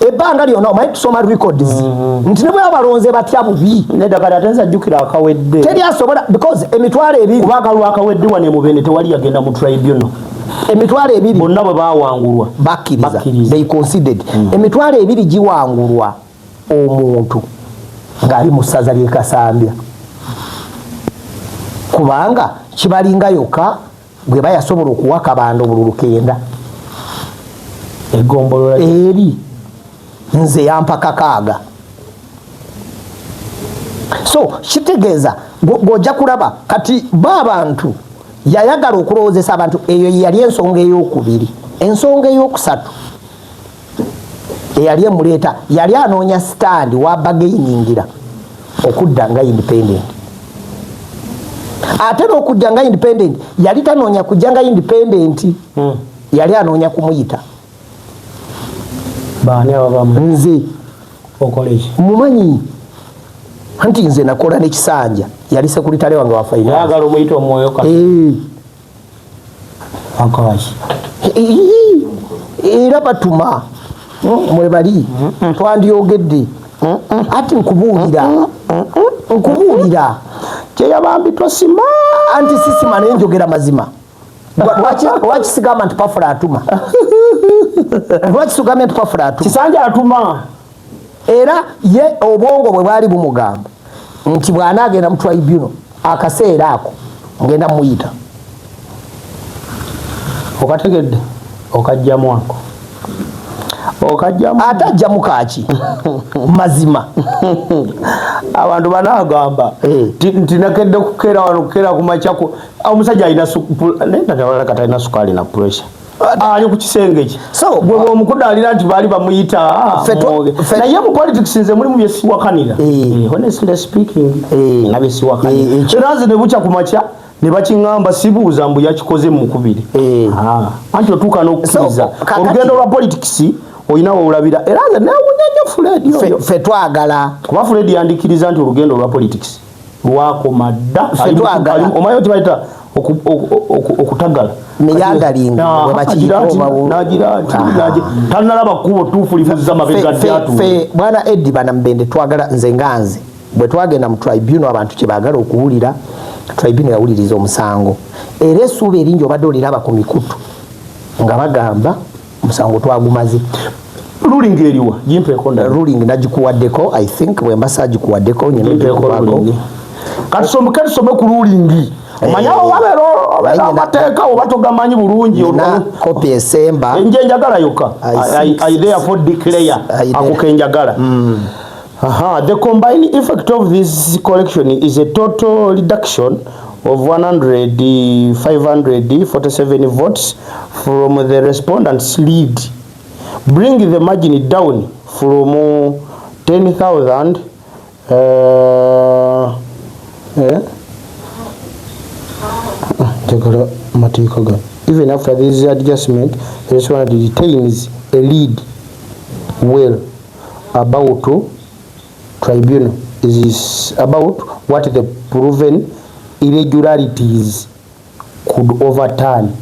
ebbanga lyonna omanyi tusoma records nti ne bwe abalonze batya bubi neddagala atenza jjukira akawedde teri asobola because emitwalo 2 kubanga lwakawedde wane Mubende tewali yagenda mu tribunal emitwalo 2 bonna bwe baawangulwa bakkiriza they considered emitwalo 2 giwangulwa omuntu ng'ali mu ssaza ly'e Kasambya kubanga kibalinga yokka gwe bayasobola okuwa Kabanda obululu 9 egombolola eri nze yampaka kaaga. So kitegeeza gojja kulaba kati b'abantu yayagala okulowoozesa abantu eyo yali ensonga ey'okubiri. Ensonga ey'okusatu eyali emuleeta yali anoonya stand wabageiningira okudda nga independent. Ate n'okudda nga independent yali tanoonya kujja nga independent, yali anoonya kumuyita. Baani ababamu? Nze. Okoleki? Mumanyi anti nze nakola n'ekisanja yali sekuritale wange wa finance. Yagala omuyita omwoyo ka? Akawaki? Era batuma mwe bali twandyogedde ati nkubuulira kyeyabambi tosima anti sisima naye njogera mazima. Lwaki sigamba nti Pafula atuma? Lwaki sigamba nti Pafula atuma? Kisanja atuma. Era ye obwongo bwe bwali bumugamba nti bw'anaagenda mu tribunal akaseera ako ngenda muyita. Okategedde okajjamu ako okajjamu atajjamu kaaki mazima. Abantu banagamba nti nakedde kukeera wano kukeera ku makyako omusajja alina katalina sukaali na pressure ali ku kisenge ki. So gwe omukudaalira nti baali bamuyita naye mu politics nze mulimu byesiwakanira honestly speaking na byesiwakanira era nze ne bukya ku makya ne bakiŋŋamba sibuuza mbu yakikoze mu kubiri anti otuuka n'okukkiriza olugendo lwa politics olina woolabira era nze neewunya Fred ffe twagala kuba Fred yandikiriza nti olugendo lwa politics lwakoma dda omanyi oti bayita okutagala neyandalinga nagira tanalaba kkubo tuufu livuza mabega ddatu. Ffe bwana Eddie Banambende twagala nze nganze bwe twagenda mu tribunal abantu kye baagala okuwulira tribunal yawuliriza omusango era essuuba eringi obadde oliraba ku mikutu nga bagamba omusango twagumaze. Ruling eriwa jimpekonda ruling nagikuwaddeko I think bwe mbasa agikuwaddeko nyine katusome ku ruling omanyawo wabeera amateeka oba togamanyi bulungi kopi esemba nje njagala yokka I therefore declare ako kenjagala. The combined effect of this collection is a total reduction of 547 votes from the respondents' lead, bringing the margin down from 10,000 even after this adjustment. The respondent retains a lead well about tribunal is about what the proven irregularities could overturn.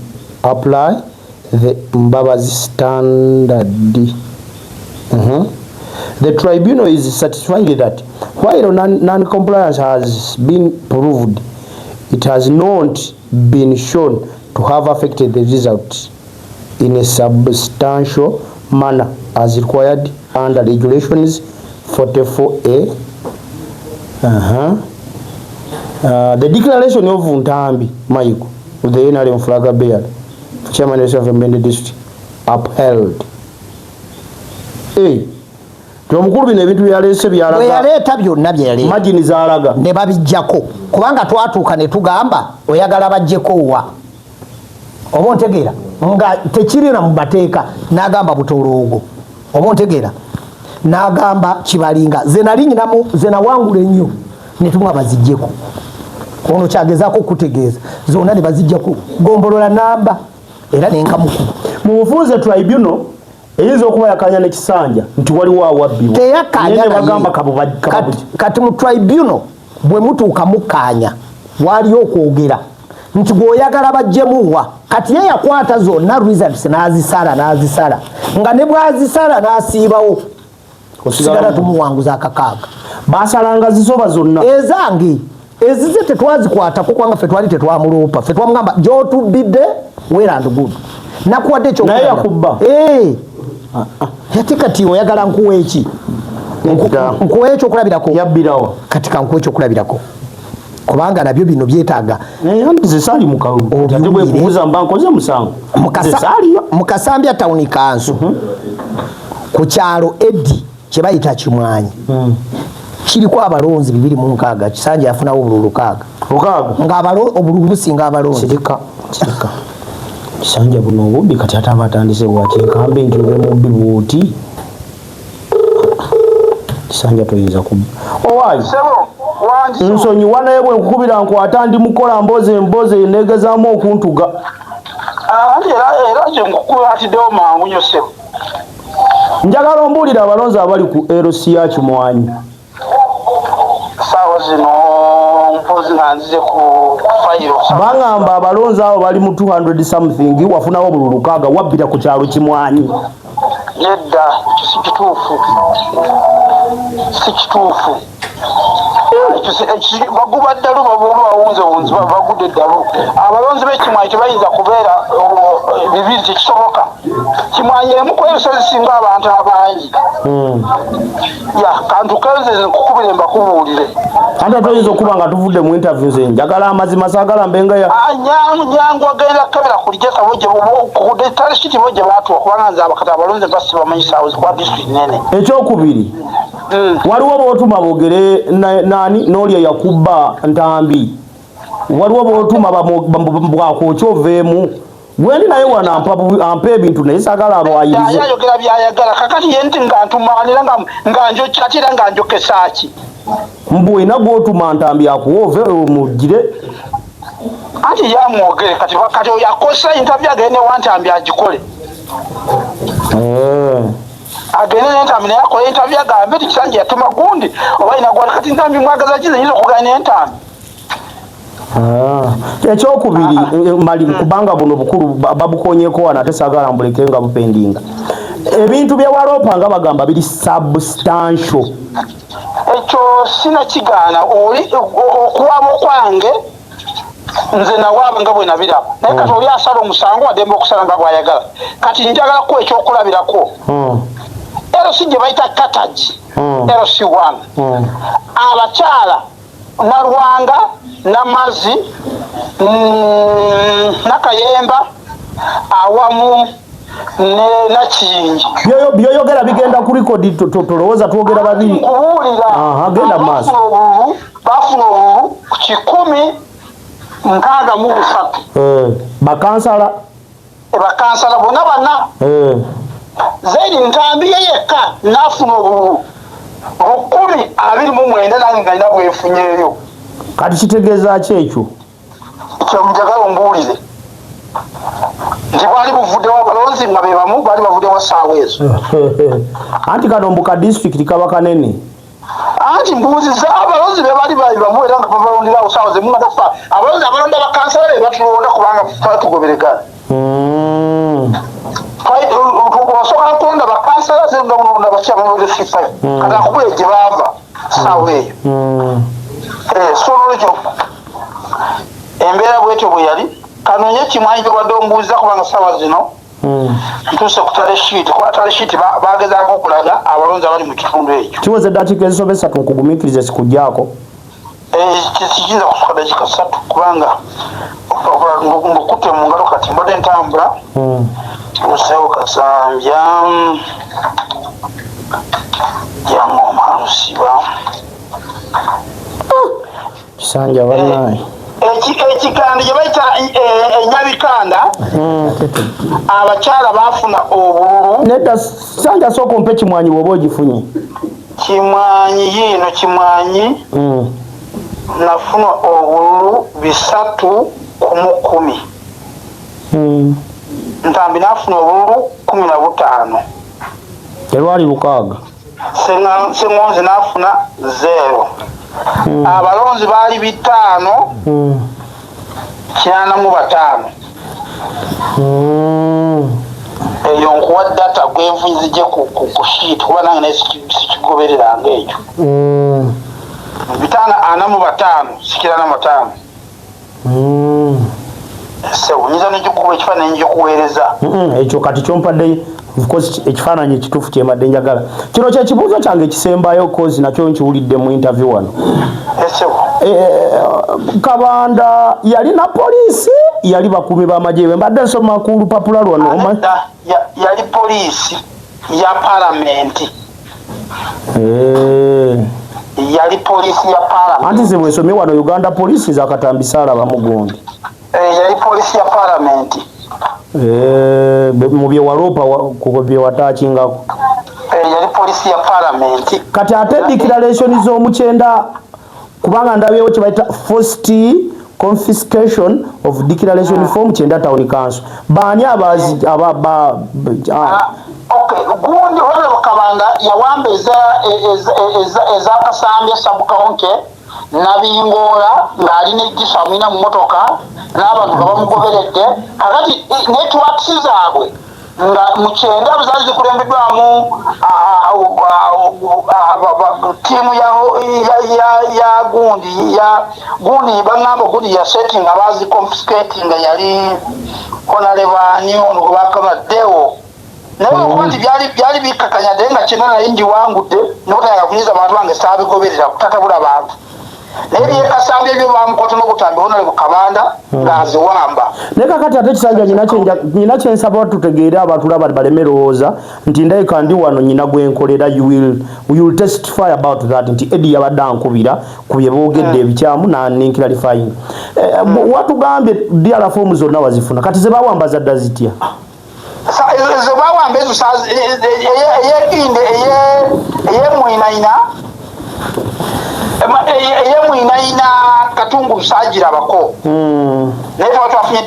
Apply the Mbabazi standard. The tribunal is satisfied that while non-compliance has been proved, it has not been shown to have affected the result in a substantial manner as required under regulations 44A. The declaration of Ntambi Maiko with the NRM flag bearer, chairman of Mbende district, upheld. Tomukulu bino ebintu byalese byalaga yaleeta byonna byaleeta magini zaalaga ne babijjako kubanga twatuuka ne tugamba oyagala bajjeko wa oba ontegeera nga tekirina mu mateeka n'agamba butoloogo oba ontegeera n'agamba kibalinga ze nali nyinamu ze nawangula ennyo ne tumwa bazijjeko ono kyagezaako okutegeeza zonna ne bazijjako gombolola namba era nenkamuku mu bufunze tribunal eyinza okuba yakanya n'ekisanja nti waliwo awabbibwa teyakanya kati mu tribunal bwe mutuuka mukkaanya waliyo okwogera nti gweoyagala bajjemuwa kati ye yakwata zonna results n'azisala nga ne bwazisala n'asiibawo osigala tumuwanguza akakaaga basalanga zisoba zonna ezange ezize tetwazikwatako kubanga ffe twali tetwamuloopa ffe twamugamba gy'otubbidde well and good nakuwadde naye yakubba ate kati oyagala nkuwa eki nkuwa ekyokulabirako yabbirawo kati kankuwa ekyokulabirako kubanga nabyo bino byetaaga nze sali mukalulu ate bwe kubuza mba nkoze musango Mukasambya town council ku kyalo Eddi kye bayita Kimwanyi kiriko abalonzi 206 Kisanja yafunawo obululu 6 nga obululu businga abalonzi kirika Kisanja buno obubbi kati ate abatandise bwaki nkambe nti ube mubbi bwoti Kisanja toyinza kubba owaayi nsonyiwa naye bwe nkukubira nkwata ndi mukola mboze negezaamu okuntuga era gye nkukulatiddewo mangu nnyo ssebo njagala ombuulira abalonzi abali ku LC ya Kimwanyi saawa zino mpozi nga nzize ku fayiro bangamba abalonzi abo bali mu 200 something wafunawo obululu 6 wabbira ku kyalo Kimwanyi nedda si kituufu baguba ddalu babawunzewunzi bagudde eddalu abalonzi b'Ekimwanyi tebayinza kubeera bibiri tekisoboka Kimwanyi emu kweyusa zisinga abantu abangi kantukeze nkukubire mbakubuulire ate toyinza okuba nga tuvudde mu interview ze njagala amazima saagala mbenga ya nyangu agenda kukebera kulijeka talishiti bo gye baatuwa kubanga nze abakati abalonzi basi bamanyi saawa zikwa district nene ekyokubiri waliwo bootuma boogere nani n'olya yakubba Ntambi waliwo bootuma bwakwokya oveemu gwendi naye wana ampa ebintu naye saagala abawayirize ayogera byayagala kakati ye nti nga ntumanira nga njokatira nga njokesaaki mbwe ina gwotuma Ntambi akuwa ove omugire anti yamwogere kati yakosa interview agende wa Ntambi agikole agende n'Entambi naye akola interview agambe nti Kisanja yatuma gundi oba ina gwali kati Ntambi mwagaza kize nyinza okugana n'Entambi ekyokubiri mali kubanga buno bukulu babukonyeko wana ate saagala mbuleke nga bupendinga ebintu bye waloopa nga bagamba biri substantial ekyo sinakigaana okuwaba kwange nze nawaaba nga bwe nabiraba naye kati oli asala omusango wademba okusala nga bwayagala kati njagala ku ekyokulabirako LC gye bayita Katagi LC1 abakyala Narwanga Namazi Nakayemba awamu ne Nakiyingi byoyogera bigenda ku record tolowooza twogera babiri kubuulira genda maaso bafuna obululu 163 bakansala bonna bana Zaidi Ntambi yekka nafuna obululu 129 nange nga nina bwefunyeeyo kati kitegeeza ki ekyo kyomujagala ombuulire nti bwali buvuddewo abalonzi nga be bamu bali bavuddewo saawa ezo anti kano mbuka district kaba kanene anti mbuuziza abalonzi be bali bamu era nga babalonderawo saawa zemu nga tafa abalonzi abalonda bakansala be batulonda kubanga twatugoberegana osobola kulonda bakansala zenda bakyamulesifayo kati akubule gye baava saawa eyo so olwekyo embeera bwetyo bwe yali kanonye Kimwanyi gyobadde ombuuziza kubanga saawa zino ntuuse ku taleshiiti kuba taleshiiti bagezaako okulaga abalonzi abali mu kitundu ekyo kiweze eddakiika ezisobesa tunkugumikirize sikujjaako kiyinza kusuka dakiika 3 kubanga mbukutte mu ngalo kati mbadde ntambula Luseewo Kasambya Jangoma Lusiba Kisanja bannaye ekikanda gye bayita enyabikanda abakyala baafuna obululu nedda Kisanja sooka ompe Kimwanyi bw'oba ogifunye Kimwanyi yiino Kimwanyi nafuna obululu 310 Ntambi nafuna obululu 15 terwali 6 Sengonzi nafuna 0 abalonzi baali 5 eyo nkuwa data gwenvuyizije ku sheet kuba nange naye sikigobereranga ekyo 545 sikirana 5 se unyiza n'ekikuba ekifaananyi gyokuweereza ekyo kati kyompadde of course ekifaananyi ekituufu kyembadde njagala kino kyekibuuzo kyange ekisembayo kozi nakyo nkiwulidde mu interview wano Kabanda yalina poliisi yali bakuumi b'amagye mbadde nsoma ku lupapula lwano yali poliisi ya palamenti yali poliisi ya palamenti anti ze bwensomye wano Uganda poliisi zakatambisa alaba mugundi yali poliisi ya palamenti mu bye waloopa ku bye wataakingako yali poliisi ya palamenti kati ate declaration z'omukyenda kubanga ndabyewo kye bayita first confiscation of declaration form Kyenda Town Council baani abazi okay gundi wala Kabanda yawamba eza Kasambya sabukaonke nabingola ngali ne gisamina mu motoka n'abantu bamugoberedde kakati networks zaabwe nga mu Kyenda buzazi kulembedwamu timu ya gundi bangamba gundi ya setting abazi confiscating yali Honorable ono kubakama Deo naye okubanti byali bikakanya denga Kyenda naye njiwangudde notaya kuyiza abantu bange saabigoberera kutatabula abantu naye Kasambya byo bamukoto n'okutambi Honorable Kabanda ng'aziwamba naye kakati ate Kisanja nyina kyensaba tutegeere abantu laba balemerowooza nti ndayika ndi wano nyina gwenkolera you will testify about that nti Eddie yabadde ankubira ku bye boogedde ebikyamu n'anklarifying watugambye DRA fomu zonna wazifuna kati ze bawambaza dda zitya ze bawamba ezo eyekinde eyemwinaina eyemwinaina Katungu Musajira bako naye twafunye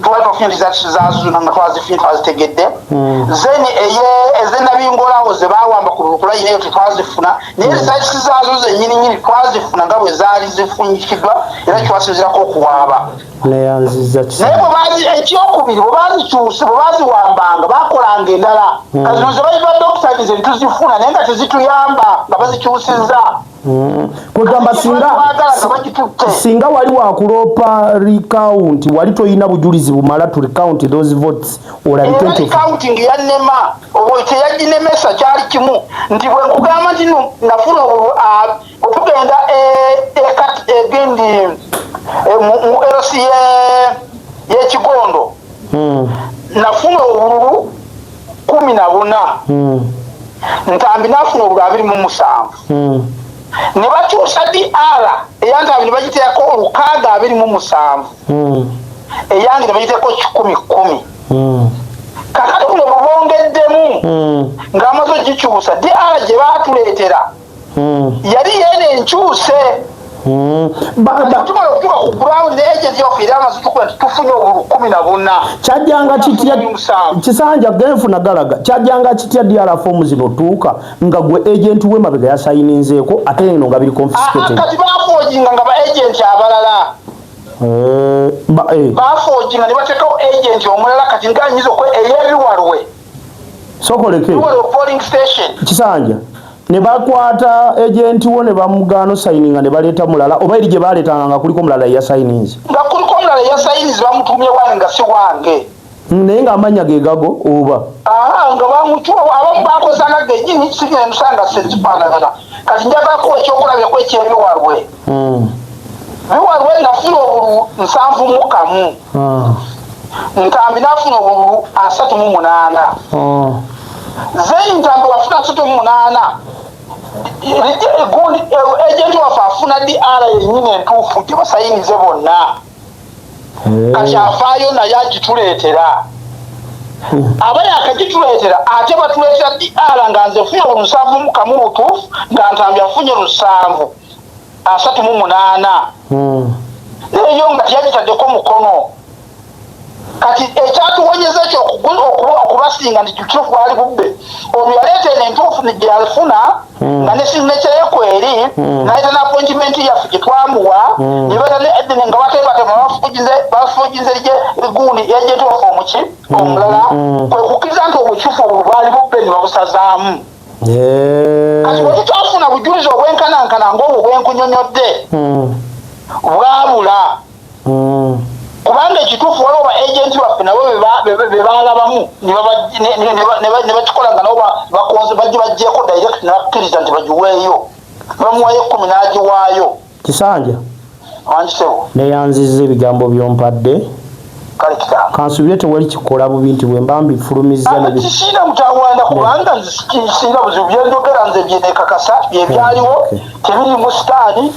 twafunye zazuna nga twazifunye twazitegedde zeni ezenabingolawo ze bawamba ku lukula naye tetwazifuna naye zaki zazo zenyini twazifuna nga bwe zaali zifunyikidwa era twasizirako okuwaaba naye bwebazi ekyokubiri bwebazikyuse bwebaziwambanga bakolanga endala kazino ze bali ba dokita ze tuzifuna naye nga tezituyamba nga bazikyusizza kugamba singa wali wakuloopa recount wali toyina bujulizi bumala to recount those votes counting yannema obo teyaginemesa kyali kimu nti bwe nkugamba nti nafuna okugenda egendi mu LC y'Ekigondo nafuna obululu 14 Ntambi nafuna obululu 27 ne bakyusa DR eyantambi ne bagiteekako 627 eyange ne bagiteekako 10 kakati kuno bubongeddemu ng'amaze ogikyusa DR gye baatuleetera yali yeena enkyuse tumala okutuuka ku ground agent yofiire amaze tukuba nti tufunye obululu 14 kyajjanga kitya Kisanja genfuna galaga kyajjanga kitya DRA fomu zino tuuka nga gwe agent we mabega yasayininzeeko ate eno nga biri confiscated kati bafojinga nga ba agent abalala bafojinga ne bateekawo agent omulala kati nganyiza okwe eyebiwalwe sokoleke polling station Kisanja ne bakwata agent wo ne bamugano signinga ne baleta mulala oba eri gye baletanga nga kuliko mulala ya signings nga kuliko mulala ya signings bamutumye wange nga si wange naye nga amanya ge gago oba nga bamutuwa abamu bakozanga gejini kisigire musanga sezipanagana kati njagako ekyokulabya kwekyebiwalwe biwalwe nafuna obululu 71 Ntambi nafuna obululu 38 Zeni Ntambi wafuna 38 gundi agent wafa afuna DR yennyini entuufu gye basayinize bonna kati afaayo naye agituleetera aba yakagituleetera ate batuleetera DR nga nze funye 71 butuufu nga Ntambi afunye 38 eyo nga tiyagitaddeko mukono kati ekyatuwonyeza ekyo okubasinga nti kituufu bwali bubbe ono yaleeta entuufu gye yafuna nga ne signature ye kweri nayita na appointment yaffe gye twamuwa ne bata ne Edeni nga bateebatema bafuginze gundi agent waffe omuki omulala kwe kukkiriza nti obukyufu obwo bwali bubbe ne babusazaamu kati bwe tutafuna bujulizi obwenkanankana ng'obwo bwenkunyonyodde bwabula kubanga ekituufu waliwo ba agenti waffe nabo bebalabamu ne bakikola nga nabo bakonze baggyeko direct nabakkiriza nti bagiweeyo bamuwayo 10 n'agiwaayo Kisanja wanjisebo neyanziza ebigambo byompadde kale kitanga kansubire tewali kikola bubi nti bwe mba mbifulumiza kisina mutawanda kubanga nzisinga buzibu byenjogera nze byenekakasa byebyaliwo tebirimu sitaani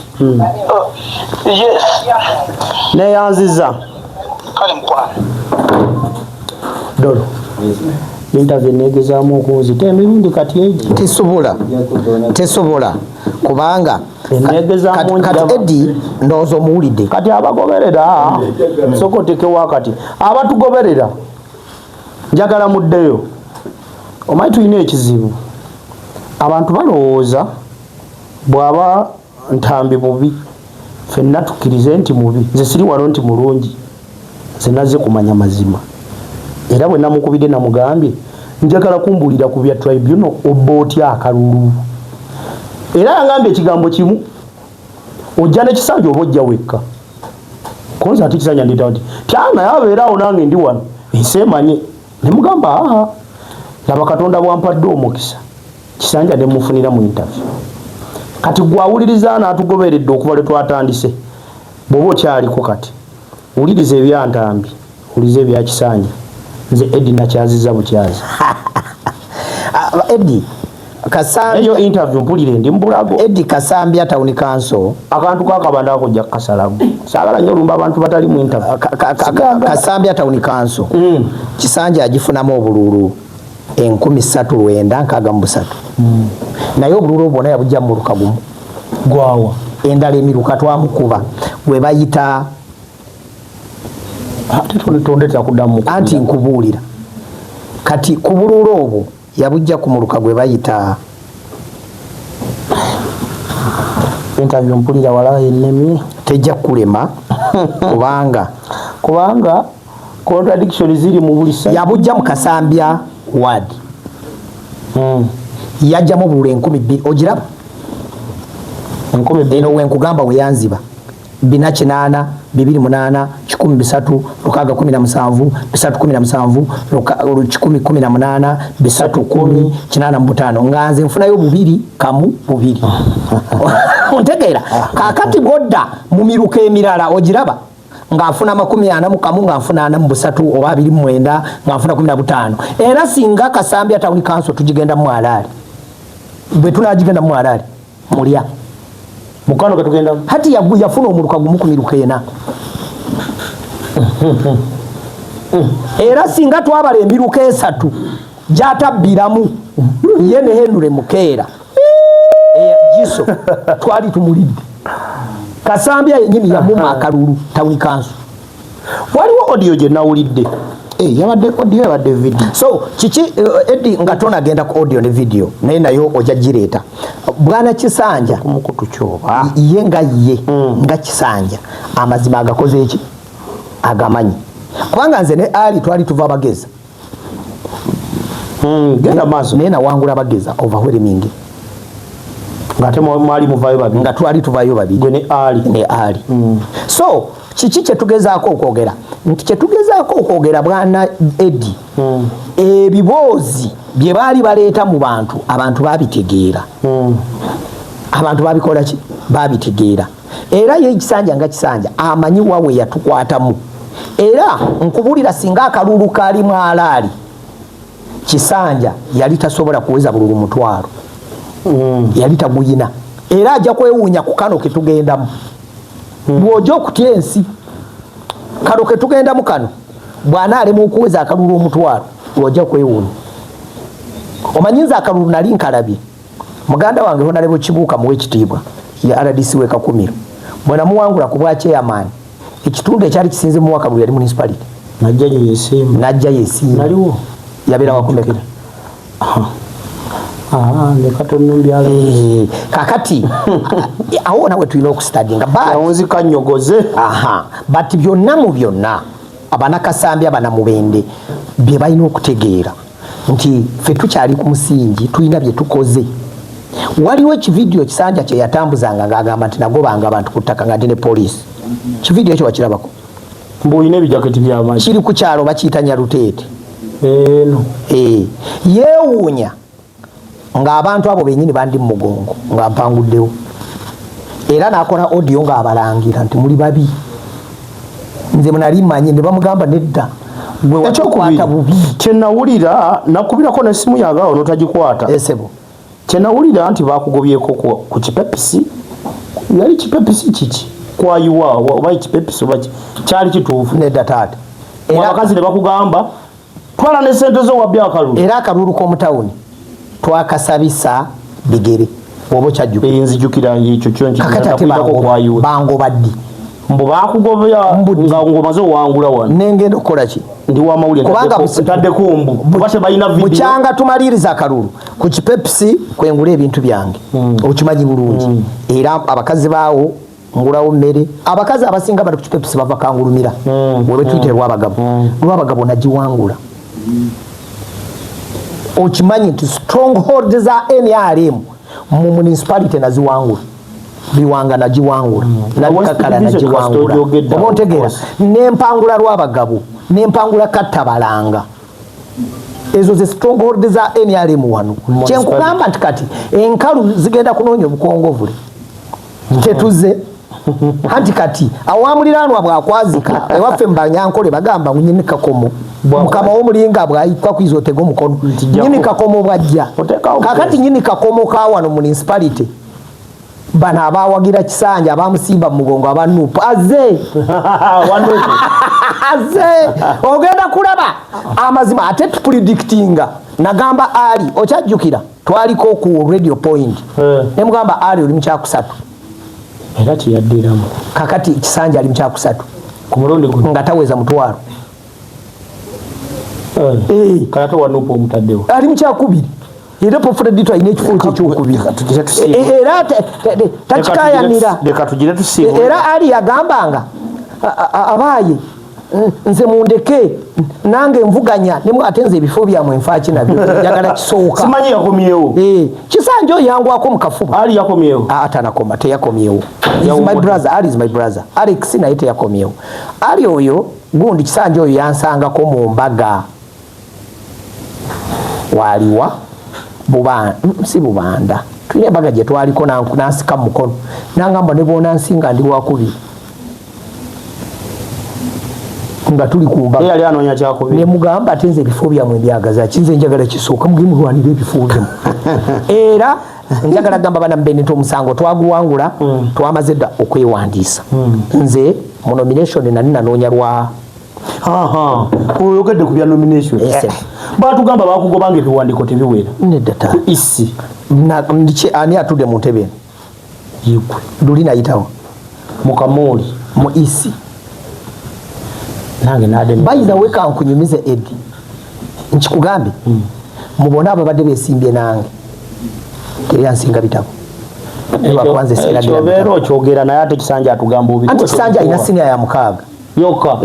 yes neyanziza kale mukwano Dolo interview negezaamu okunzita emirundi kati egi tesobola kubanga kati Eddie ndowooza omuwulidde kati abagoberera sokotekewa kati abatugoberera njagala muddeyo omanyi tulina ekizibu abantu balowooza bw'aba ntambi mubi ffenna tukkirize nti mubi nze siri wano nti mulungi nze nazze kumanya mazima era bwe namukubidde namugambye njagala kumbuulira ku bya tribunal obba otya akalulu era yangambye ekigambo kimu ojja nekisanja oba ojja wekka konza ati kisanja ndita nti tyana yabeeraawo nange ndi wano ensi emanye nemugamba laba katonda bwampadde omukisa kisanja nemufunira mu interview kati gwawuliriza n'atugoberedde okuva lwe twatandise bw'oba okyaliko kati wuliriza ebyantambi wuliriza ebyakisanja nze Eddie nakyaziza bukyazi Eddie Kasambi eyo interview mpulire ndi mbulago Eddie Kasambi Town Council akantu kakabanda akojja kasalago sagala nnyo lumba abantu batali mu interview Kasambi Town Council Kisanja agifunamu obululu 13,963 naye obululu obwonna yabujja mu lukagumu gwawa endala emiruka twamukuba bwe bayita tondetera kuddamu anti nkubuulira kati ku bululu obwo yabujja ku muluka gwe bayita interview mpulira wala ennemi tejja kulema kubanga contradiction ziri mu buli side yabujja mu Kasambya ward yajja mu bululu 12,000 ogiraba 12,000 eno wenkugamba weyanziba 28 28 13 17 317 118 310 85 nganze nfunayo bubiri kamu bubiri ontegeera kakati godda mu miruka emirala ogiraba ngafuna 40 kamu ngafuna 43 oba 29 ngafuna 15 era singa Kasambya Town Council tujigenda mu alali bwe tunajigenda mu alali mulya mukano katugenda hati yafuna omuluka gumu ku miruka ena era singa twabala emiruka 3 gyatabbiramu ye ne Henry Mukeera jiso twali tumulidde Kasambya yenyini yamuma akalulu Town Council waliwo audio gye nawulidde yabadde audio yabadde video so kiki Eddie nga tonagenda ku audio ne video naye nayo ojja gireeta bwana Kisanja kumukutu kyoba ye nga Kisanja amazima agakoze eki agamanyi kubanga nze ne ali twali tuva bageza genda maaso naye nawangula bageza overwhelming ngate mwali muvayo babiri nga twali tuvayo babiri ne ali so kiki kyetugezaako okwogera nti kyetugezaako okwogera bwana Eddie ebiboozi bye baali baleeta mu abantu babitegeera abantu babikola ki babitegeera era ye Kisanja nga Kisanja amanyi wawe yatukwatamu era nkubulira singa akalulu kali mwalaali Kisanja yali tasobola kuweza bululu mutwalo yali taguyina era ajja kwewuunya ku kano ketugendamu bw'ojja okutya ensi kano ketugendamu kano bwana alemu okuweza akalulu omutwalo bw'ojja kwewuunya omanyinza akalulu nali nkalabye muganda wange Honorable Kibuuka muwe ekitiibwa ya RDC weka kumiro bwana muwangula ku bwa chairman ekitundu ekyali kisinze mu akalulu yali municipality najja yesimu naliwo yabeera wakumekera kakati awo nawe tulina okustudyinga yawunzika nnyogoze but byonna mu byonna abanakasambya abanamubende bye balina okutegeera nti ffe tukyali ku musingi tulina bye tukoze waliwo ekividiyo Kisanja kye yatambuzanga ng'agamba nti nagobanga abantu ku ttaka nga ndi ne poliisi kividiyo ekyo wakirabako mboine bijaketi bya maji kiri ku kyalo bakiyita Nyaruteete eno yeewuunya ng'abantu abo bennyini bandi mu mugongo nga mpanguddewo era n'akola audio ng'abalangira nti muli babi nze munali mmanyi ne bamugamba nedda gwe wakikwata bubi kyenawulira nakubirako n'essimu yange awo n'otagikwata esebo kyenawulira nti bakugobyeko ku kipepisi yali kipepisi kiki kwayiwa oba ekipepisi oba kyali kituufu nedda taata abakazi ne bakugamba twala ne sente zo wabya akalulu era akalulu k'omutawuni twakasabisa bigere oba okyajjuka nzijukira ekyo kyonkikwayibwa bango baddi mbu bakugobya nga ngomaze owangula wano nengenda okukola ki ndi wamawulire taddeko mbu bate balina video mukyanga tumaliriza akalulu ku kipepisi kwengula ebintu byange okimanyi bulungi era abakazi baawo ngulawo mmere abakazi abasinga bali ku kipepisi bava kangulumira webe tuyite lwabagabo nagiwangula okimanyi nti stronghold za NRM mu municipality naziwangula biwanga nagiwangula nabikakala nagiwangula oba ontegeera nempangula lwabagabo nempangula Kattabalanga ezo ze stronghold za NRM wano kyenkugamba nti kati enkalu zigenda kunoonya obukongovule tetuze anti kati awamuliraanwa bwakwazika ewaffe mbanyankole bagamba nyini kakomo mukama w'omulinga bwayitwa kwiza otega omukono nyini kakomo bwajja kakati nyini kakomo kawano municipality bana abawagira Kisanja abamusimba mu mugongo abanupu aze ogenda kulaba amazima ate predictinga nagamba ali okyajjukira twaliko ku radio point nemugamba ali oli mukyakusatu era kiyaddiramu kakati Kisanja ali mukyakusatu ku mulundi guno nga taweza mutwalo kalato wanupo omutaddewo ali mukyakubiri era pofredito ayina ekifo ky'ekyokubiri era takikayanira era ali yagambanga abaaye nze mundeke nange nvuganya ate nze ebifo byamwe nfaaki nabyo njagala kisooka simanyi yakomyewo Kisanja oyo yangwako mu kafuba ali yakomyewo atanakoma teyakomyewo ali is my brother Alex naye teyakomyewo ali oyo gundi Kisanja oyo yansangako mu mbaga waliwa si Bubanda tulina embaga gye twaliko nansika mu mukono nangamba ne boona nsinga ndi wakubiri nga tuli ku mbaga yali anoonya kyakubiri ne mugamba ate nze ebifo byamwe byagaza kinze njagala kisooka mugimulwanira ebifo byamwe era njagala gamba bana Benito omusango twaguwangula twamaze dda okwewandiisa nze mu nomination nali nanoonya lwa oyogedde ku bya nomination batugamba bakugobanga ebiwandiiko tebiwera nedda taa isi ani atudde mu ntebe yigwe luli nayitawo mukamooli mu isi nange nade bayiza weka nkunyumize edi nkikugambe mubona ababadde besimbye nange teri ansinga bitabo bakwanze ekyobeera okyogera naye ate Kisanja atugamba obi anti Kisanja alina senior ya 6 yokka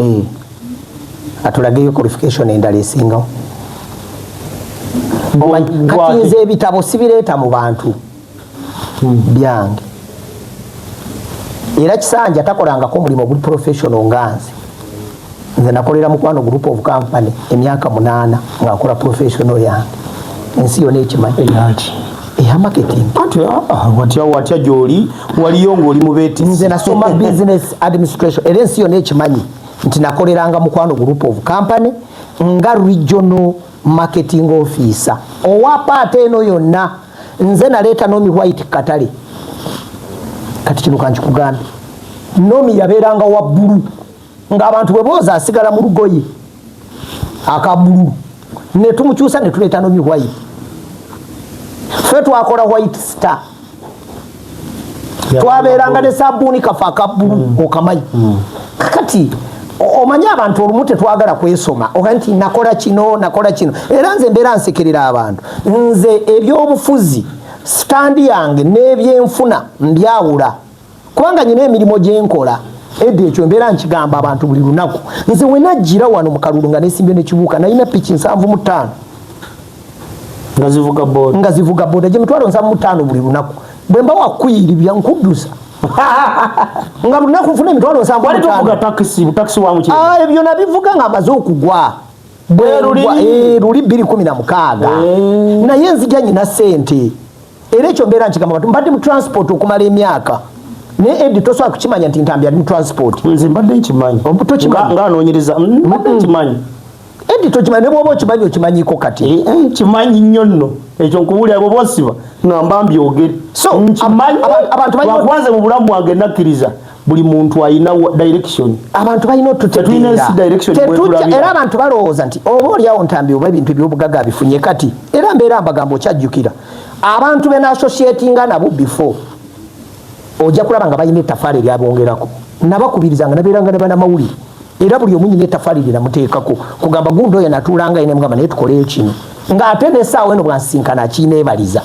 atulageyo qualification endala esingawo kati nze ebitabo sibireeta mu bantu byange era Kisanja takolangako omulimu guli professional nganze nze nakolera mukwano group of company emyaka 8 ng'akola professional yange ensi yonna ekimanyi eya marketing watya gy'oli waliyo ng'oli mu beeti nze nasoma business administration era ensi yonna ekimanyi nti nakoleranga mukwano group of company nga regional marketing officer owa paata eno yonna nze naleeta Nomi White Katale kati kino kankikugambe Nomi yabeeranga wa bbulu ng'abantu bwe booza asigala mu lugoye akabbulu ne tumukyusa ne tuleeta Nomi White ffe twakola White Star twabeeranga ne sabbuuni kafa akabbulu okamanyi kakati omanya abantu olumu tetwagala kwesoma oga nti nakola kino era nze mbeera nsekerera abantu nze ebyobufuzi standi yange n'ebyenfuna mbyawula kubanga nyina emirimu gyenkola edde ekyo mbeera nkigamba abantu buli lunaku nze wenajjira wano mu kalulu nga nesimbye nekibuuka nalina piki 75 nga zivuga boda gye mitwalo 75 buli lunaku bwe mba wakwiribya nkuddusa nga lunaku nfuna emitwalo 7 taxi wa mukyere ebyo nabivuga nga amaze okugwa luli 2016 naye nzija nyina ssente era ekyo mbeera nkigamba bantu mbadde mu transport okumala emyaka naye Eddie tosobola kukimanya nti Ntambi ali mu transport nze mbadde nkimanyi ng'anoonyereza mbadde nkimanyi Eddie tokimanyi ne bw'oba okimanyi okimanyiko kati kimanyi nnyo nno ekyo nkubuulira bwe bosiba namba mbyogere nkimanyi lwakubanze mu bulamu bwange nakkiriza buli muntu alina direction abantu balina otutegeera era abantu balowooza nti oba oliawo Ntambi oba ebintu eby'obugagga bifunye kati era mbeera mbagamba okyajjukira abantu be naasosietinga nabo before ojja kulaba nga balina ettafaali eryabongerako nabakubirizanga nabeeranga ne bannamawulire era buli omu nyina ettafaali lyenamuteekako kugamba gundi oyo natuulanga ine mugamba naye tukoleyo kino ng'ate n'essaawa eno bwansinkana akineebaliza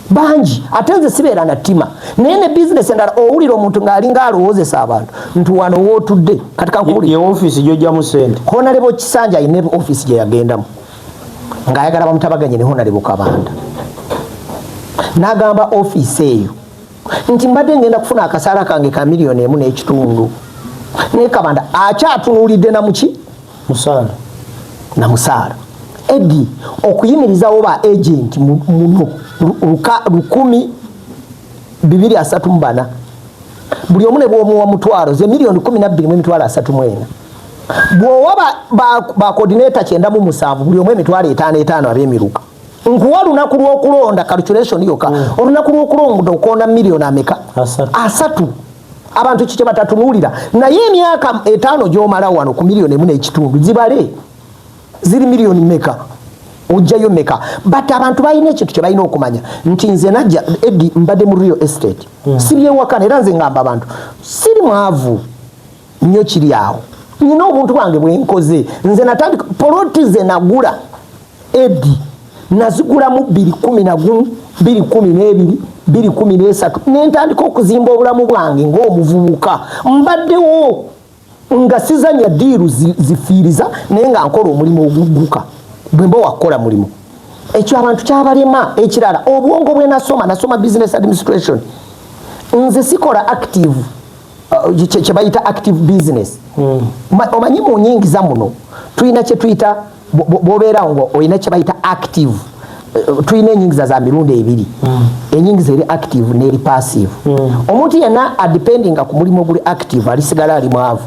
bangi ate nze sibeera na ttima naye ne bizinesi endala owulira omuntu ng'alinga alowoozesa abantu nti wano wootudde kati kankuwulire ofiisi gy'ojjamu ssente honalebo Kisanja ayina ofiisi gye yagendamu ng'ayagala bamutabaganye ne honalebo Kabanda n'agamba ofiisi eyo nti mbadde ngenda kufuna akasaala kange ka $1.5 naye Kabanda akyatunuulidde namuki musaala na musaala Eddie okuyimirizawo ba agent muno 1,234 buli omu ne bw'omuwa mutwalo ze $12,34 bw'owa ba coordinator 97 buli omu emitwalo 5 ab'emiruka nkuwa lunaku lw'okulonda calculation yokka olunaku lw'okulonda okonda million ameka 3 abantu kiki batatunuulira naye emyaka 5 gy'omala wano ku $1.5 zibale ziri million meka ojjayo meka but abantu balina ekintu kye balina okumanya nti nze najja Eddie mbadde mu real estate sibyewakana era nze ngamba abantu siri mwavu nnyo kiri awo nina obuntu bwange bwenkoze nze natandika poloti ze nagula Eddie nazigulamu 2011 2012 2013 nentandika okuzimba obulamu bwange ng'omuvubuka mbaddewo nga sizanya diiru zifiiriza naye nga nkola omulimu ogugguka bwe mba wakola mulimu ekyo abantu kyabalema ekirala obwongo bwe nasoma business administration nze sikola active kye bayita active business omanyi mu nyingiza muno tulina kye tuyita bw'obeera ngo olina kye bayita active tulina enyingiza za mirundi ebiri enyingiza eri active n'eri passive omuntu yenna adependinga ku mulimu oguli active alisigala ali mwavu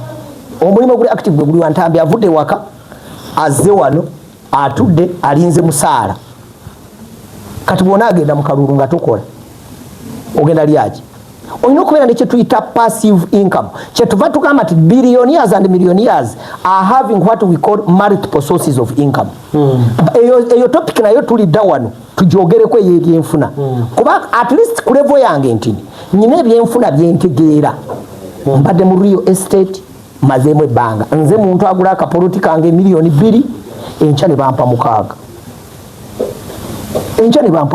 omulimu oguli active gwe guli wa Ntambi avudde waka azze wano atudde alinze musaala kati bwona agenda mu kalulu nga tokola ogenda lyaki olina okubeera nekye tuyita passive income kyetuva tugamba nti billionaires and millionaires are having what we call multiple sources of income eyo topic nayo tulidda wano tugyogereko ey'ebyenfuna kuba at least ku level yange ntini nyina ebyenfuna byentegeera mbadde mu real estate mazeemu ebbanga nze muntu agula akapoloti kange $2,000,000 enkya ne bampa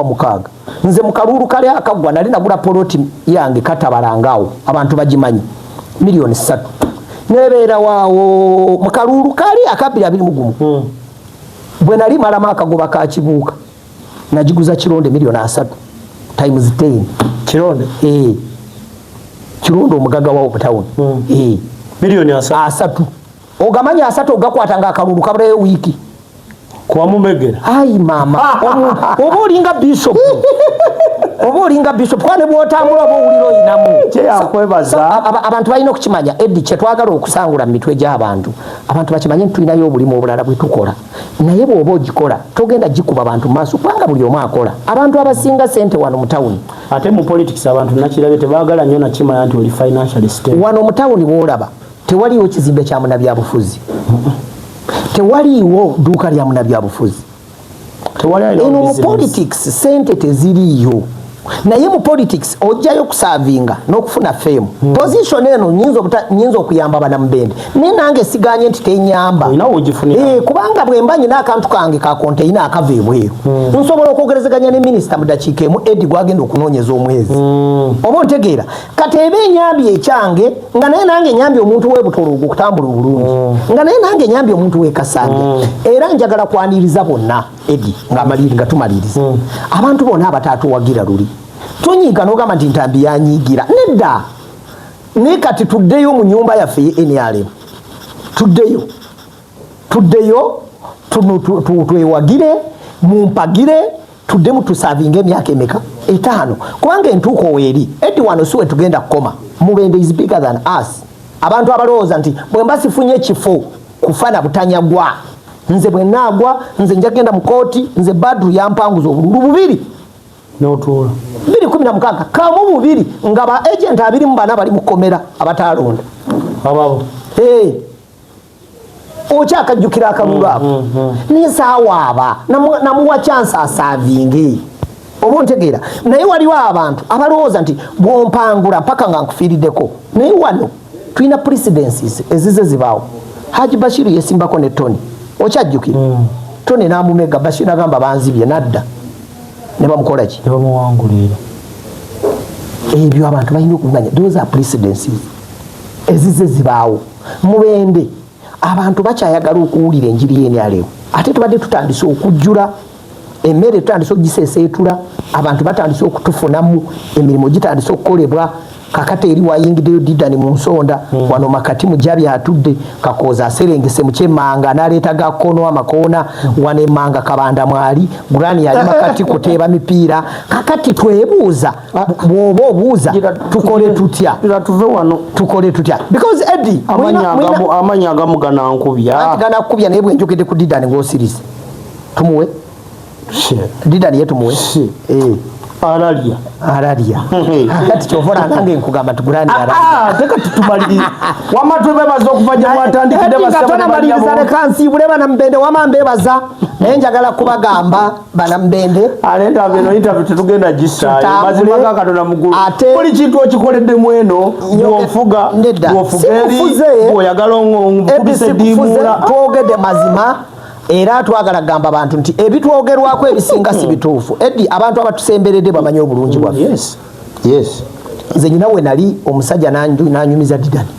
6 nze mu kalulu kali akaggwa nali nagula poloti yange katabalangawo abantu bagimanyi $3,000,000 nebeera waawo mu kalulu kali aka221 bwe nali malamu akagoba ka kibuuka nagiguza kironde $3,000,000 times 10 kironde kironde omugaga wawo mutawuni $3,000,000 ogamanya 3 ogakwata nga akalulu kabulayo wiiki kwamumegera ayi mama oba olinga bishop kwane bwotambula oba owulira oyinamu kyeyakwebaza abantu balina okukimanya Eddie kyetwagala okusangula mu mitwe gy'abantu abantu bakimanye nti tulinayo obulimu obulala bwe tukola naye bw'oba ogikola togenda gikuba abantu mu maaso kubanga buli omu akola abantu abasinga ssente wano mu tawuni ate mu politics abantu nakirabye tebaagala nnyo nakimanya nti oli financial stable wano mu tawuni bw'olaba tewaliwo kizimbe kya munabyabufuzi tewaliwo dduuka lya munabyabufuzi eno mu politics sente teziriyo naye mu politics ojjayo kusaavinga n'okufuna fame position eno nyinza okuyamba banamubende naye nange siganye nti tenyamba kubanga bwe mba nyina akantu kange ka konteyina akava ebweru nsobola okwogerezeganya ne minisita mu dakiika emu Eddie gwagenda okunoonyeza omwezi oba ontegeera kati eba enyambye ekyange nga naye nange nyambye omuntu w'ebutoloogo okutambula obulungi nga naye nange nyambye omuntu w'ekasanja era njagala kwaniriza bonna Eddie nga tumaliriza abantu bonna abataatuwagira luli tonyiga nogamba nti Ntambi yanyigira nedda ne kati tuddeyo mu nyumba yaffe NRM tuddeyo twewagire mumpagire tuddemu tusavinga emyaka emeka 5 kubanga entuuko weeri edi wano siwe tugenda kukoma Mubende is bigger than us abantu abalowooza nti bwe mbasifunye ekifo kufana butanyagwa nze bwe naagwa nze njagenda mu kooti nze Badru yampanguza obululu 2 n'otuula 216 kamu 2 nga ba agent 24 bali mukomera abatalonda ababo okyakajjukira akalulu ako nesaawa aba namuwa chance asavinge oba ontegeera naye waliwo abantu abalowooza nti bwompangula mpaka nga nkufiiriddeko naye wano tulina presidencies ezize zibaawo Haji Bashir yesimbako ne Tony okyajjukira Tony n'amumega Bashir agamba banzibye nadda ne bamukola ki ne bamuwangulira ebyo abantu balina okumanya those are presidencies ezize zibaawo Mubende abantu bakyayagala okuwulira enjiri y'enyalewo ate tubadde tutandise okujjula emmere tutandise okugiseeseetula abantu batandise okutufunamu emirimu gitandise okukolebwa kakati eri wayingiddeyo Didani mu nsonda wano makati mujabi atudde Kakooza aserengese mu kyemmanga n'aleeta gakkono amakoona wano emmanga Kabanda mwali Gurani yali makati kuteeba mipiira kakati twebuuza bw'oba obuuza tukole tutya tukole tutya because Eddie amanya agamu ganakubya naye bwenjogedde ku Didani ng'osirise tumuwe Didani yetumuwe Aralia kati kyovora nange nkugamba tugulani teka tutumaliri wamatwe bebaza okuvanya mwatandikide basabana maliriza ne kansi buleba na Mbende wamambebaza naye njagala kubagamba bana Mbende alenda bino interview tetugenda gisayi mazima kakatona mugulu buli kintu okikoledde mweno bwonfuga bwofugeri bwoyagala nkubise dimula twogedde mazima era twagala gamba abantu nti ebitwogerwako ebisinga si bituufu Eddie abantu abatusemberedde bamanyi obulungi bwaffe yes nze nyina we nali omusajja nanyumiza Didani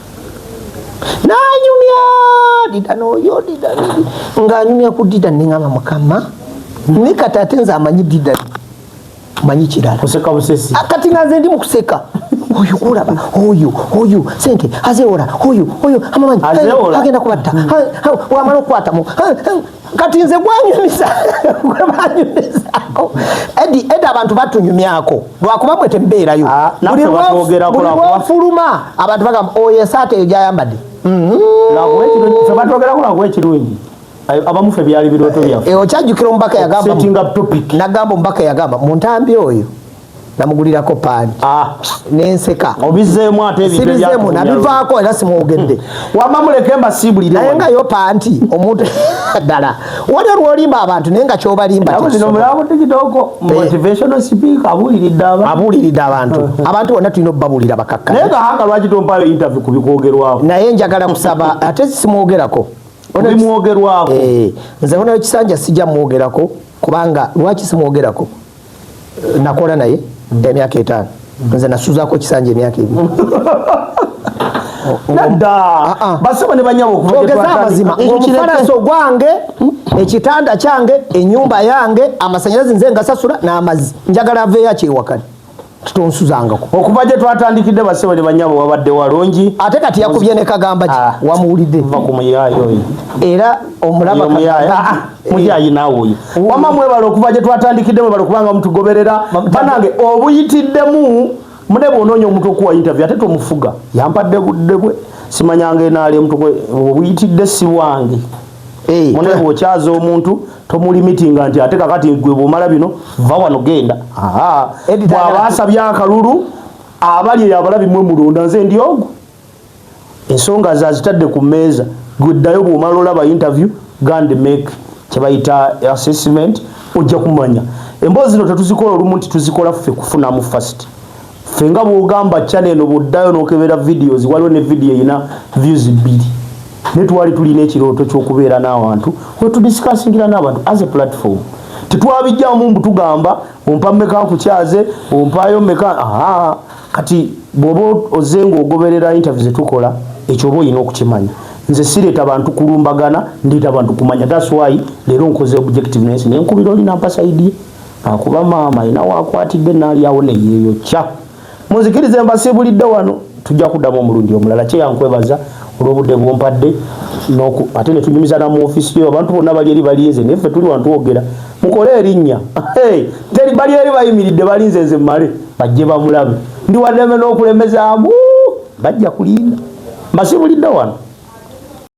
Didani oyo Didani ng'anyumya ku Didani neŋŋamba Mukama ne kati ate nze amanyi Didani manyi kirala kuseka busesi kati nga nze ndi mu kuseka oyo kulaba oyo sente azeola oyo amamanyi agenda kubatta wamala okukwatamu kati nze gwanyumiza Eddie abantu batunyumyako lwakuba bwe tembeerayo buli lwafuluma abantu bagamba oyo esaata eyo gyayambadde ekirungi abamufe byali birooto byaffe okyajjukira omubaka nagamba omubaka yagamba mu Ntambi oyo namugulirako panti nenseka obizeemu ate ebyo nabivaako era simwogedde wamamuleke mbasibulire naye nga yo panti omuntu ddala wali olwolimba abantu naye nga kyobalimba abuuliridde abantu bonna tulina obbabulira bakakka naye nga hanga lwaki tompayo interview ku bikwogerwako naye njagala kusaba ate simwogerako bimwogerwako nze Honorable Kisanja sijja mwogerako kubanga lwaki simwogerako nakola naye emyaka 5 nze nasuzaako Kisanja emyaka 2 nadda basaba ne banyabo okugeza amazima omufalaso gwange ekitanda kyange ennyumba yange amasanyalazi nze ngasasula n'amazzi njagala aveeyo akyewakali tutonsuzangako okuva gye twatandikidde basaba ne banyabo wabadde walungi ate kati yakubye ne kagamba gye wamuwulidde va ku muyayo era omulaba muyayi naawe oyo wama mwebala okuva gye twatandikidde mwebala kubanga mutugoberera banange obuyitiddemu munebe onoonya omuntu okuwa interview ate tomufuga yampadde budde bwe simanyanga enaali omuntu obuyitidde si bwange munebe okyaza omuntu tomulimitinga nti ate kakati gwe bwomala bino va wano genda bw'aba asabye akalulu abali eyo abalabi mwe mulonda nze ndi ogwo ensonga zazitadde ku mmeeza gweddayo bw'omala olaba interview gand make kyebayita assessment ojja kumanya emboozi zino tetuzikola olumu nti tuzikola ffe kufunamu first ffe nga bw'ogamba channel bw'oddayo n'okebera videos waliwo ne video erina views 2 ne twali tulina ekirooto ky'okubeera n'abantu wetudisikasingira n'abantu as a platform tetwabijjamu mbu tugamba ompa mmeka nkukyaze ompayo mmeka kati bw'oba ozenga ogoberera interview zetukola ekyo oba olina okukimanya nze sireeta abantu kulumbagana ndeeta abantu kumanya that's why leero nkoze objectiveness nenkubira olina mpasaidie akuba maama ina wakwatidde nali awone yeyo cha muzikirize mbasibulidde wano tujja kuddamu omulundi omulala kye yankwebaza olw'obudde bwompadde noku ate ne tunyumiza na mu office yo abantu bonna bali eri balinze neffe tuli wantu wogera mukole erinnya teri bali eri bayimiridde balinze nze mmale bajje bamulabe ndi wademe n'okulemezaamu bajja kulinda mbasibulidde wano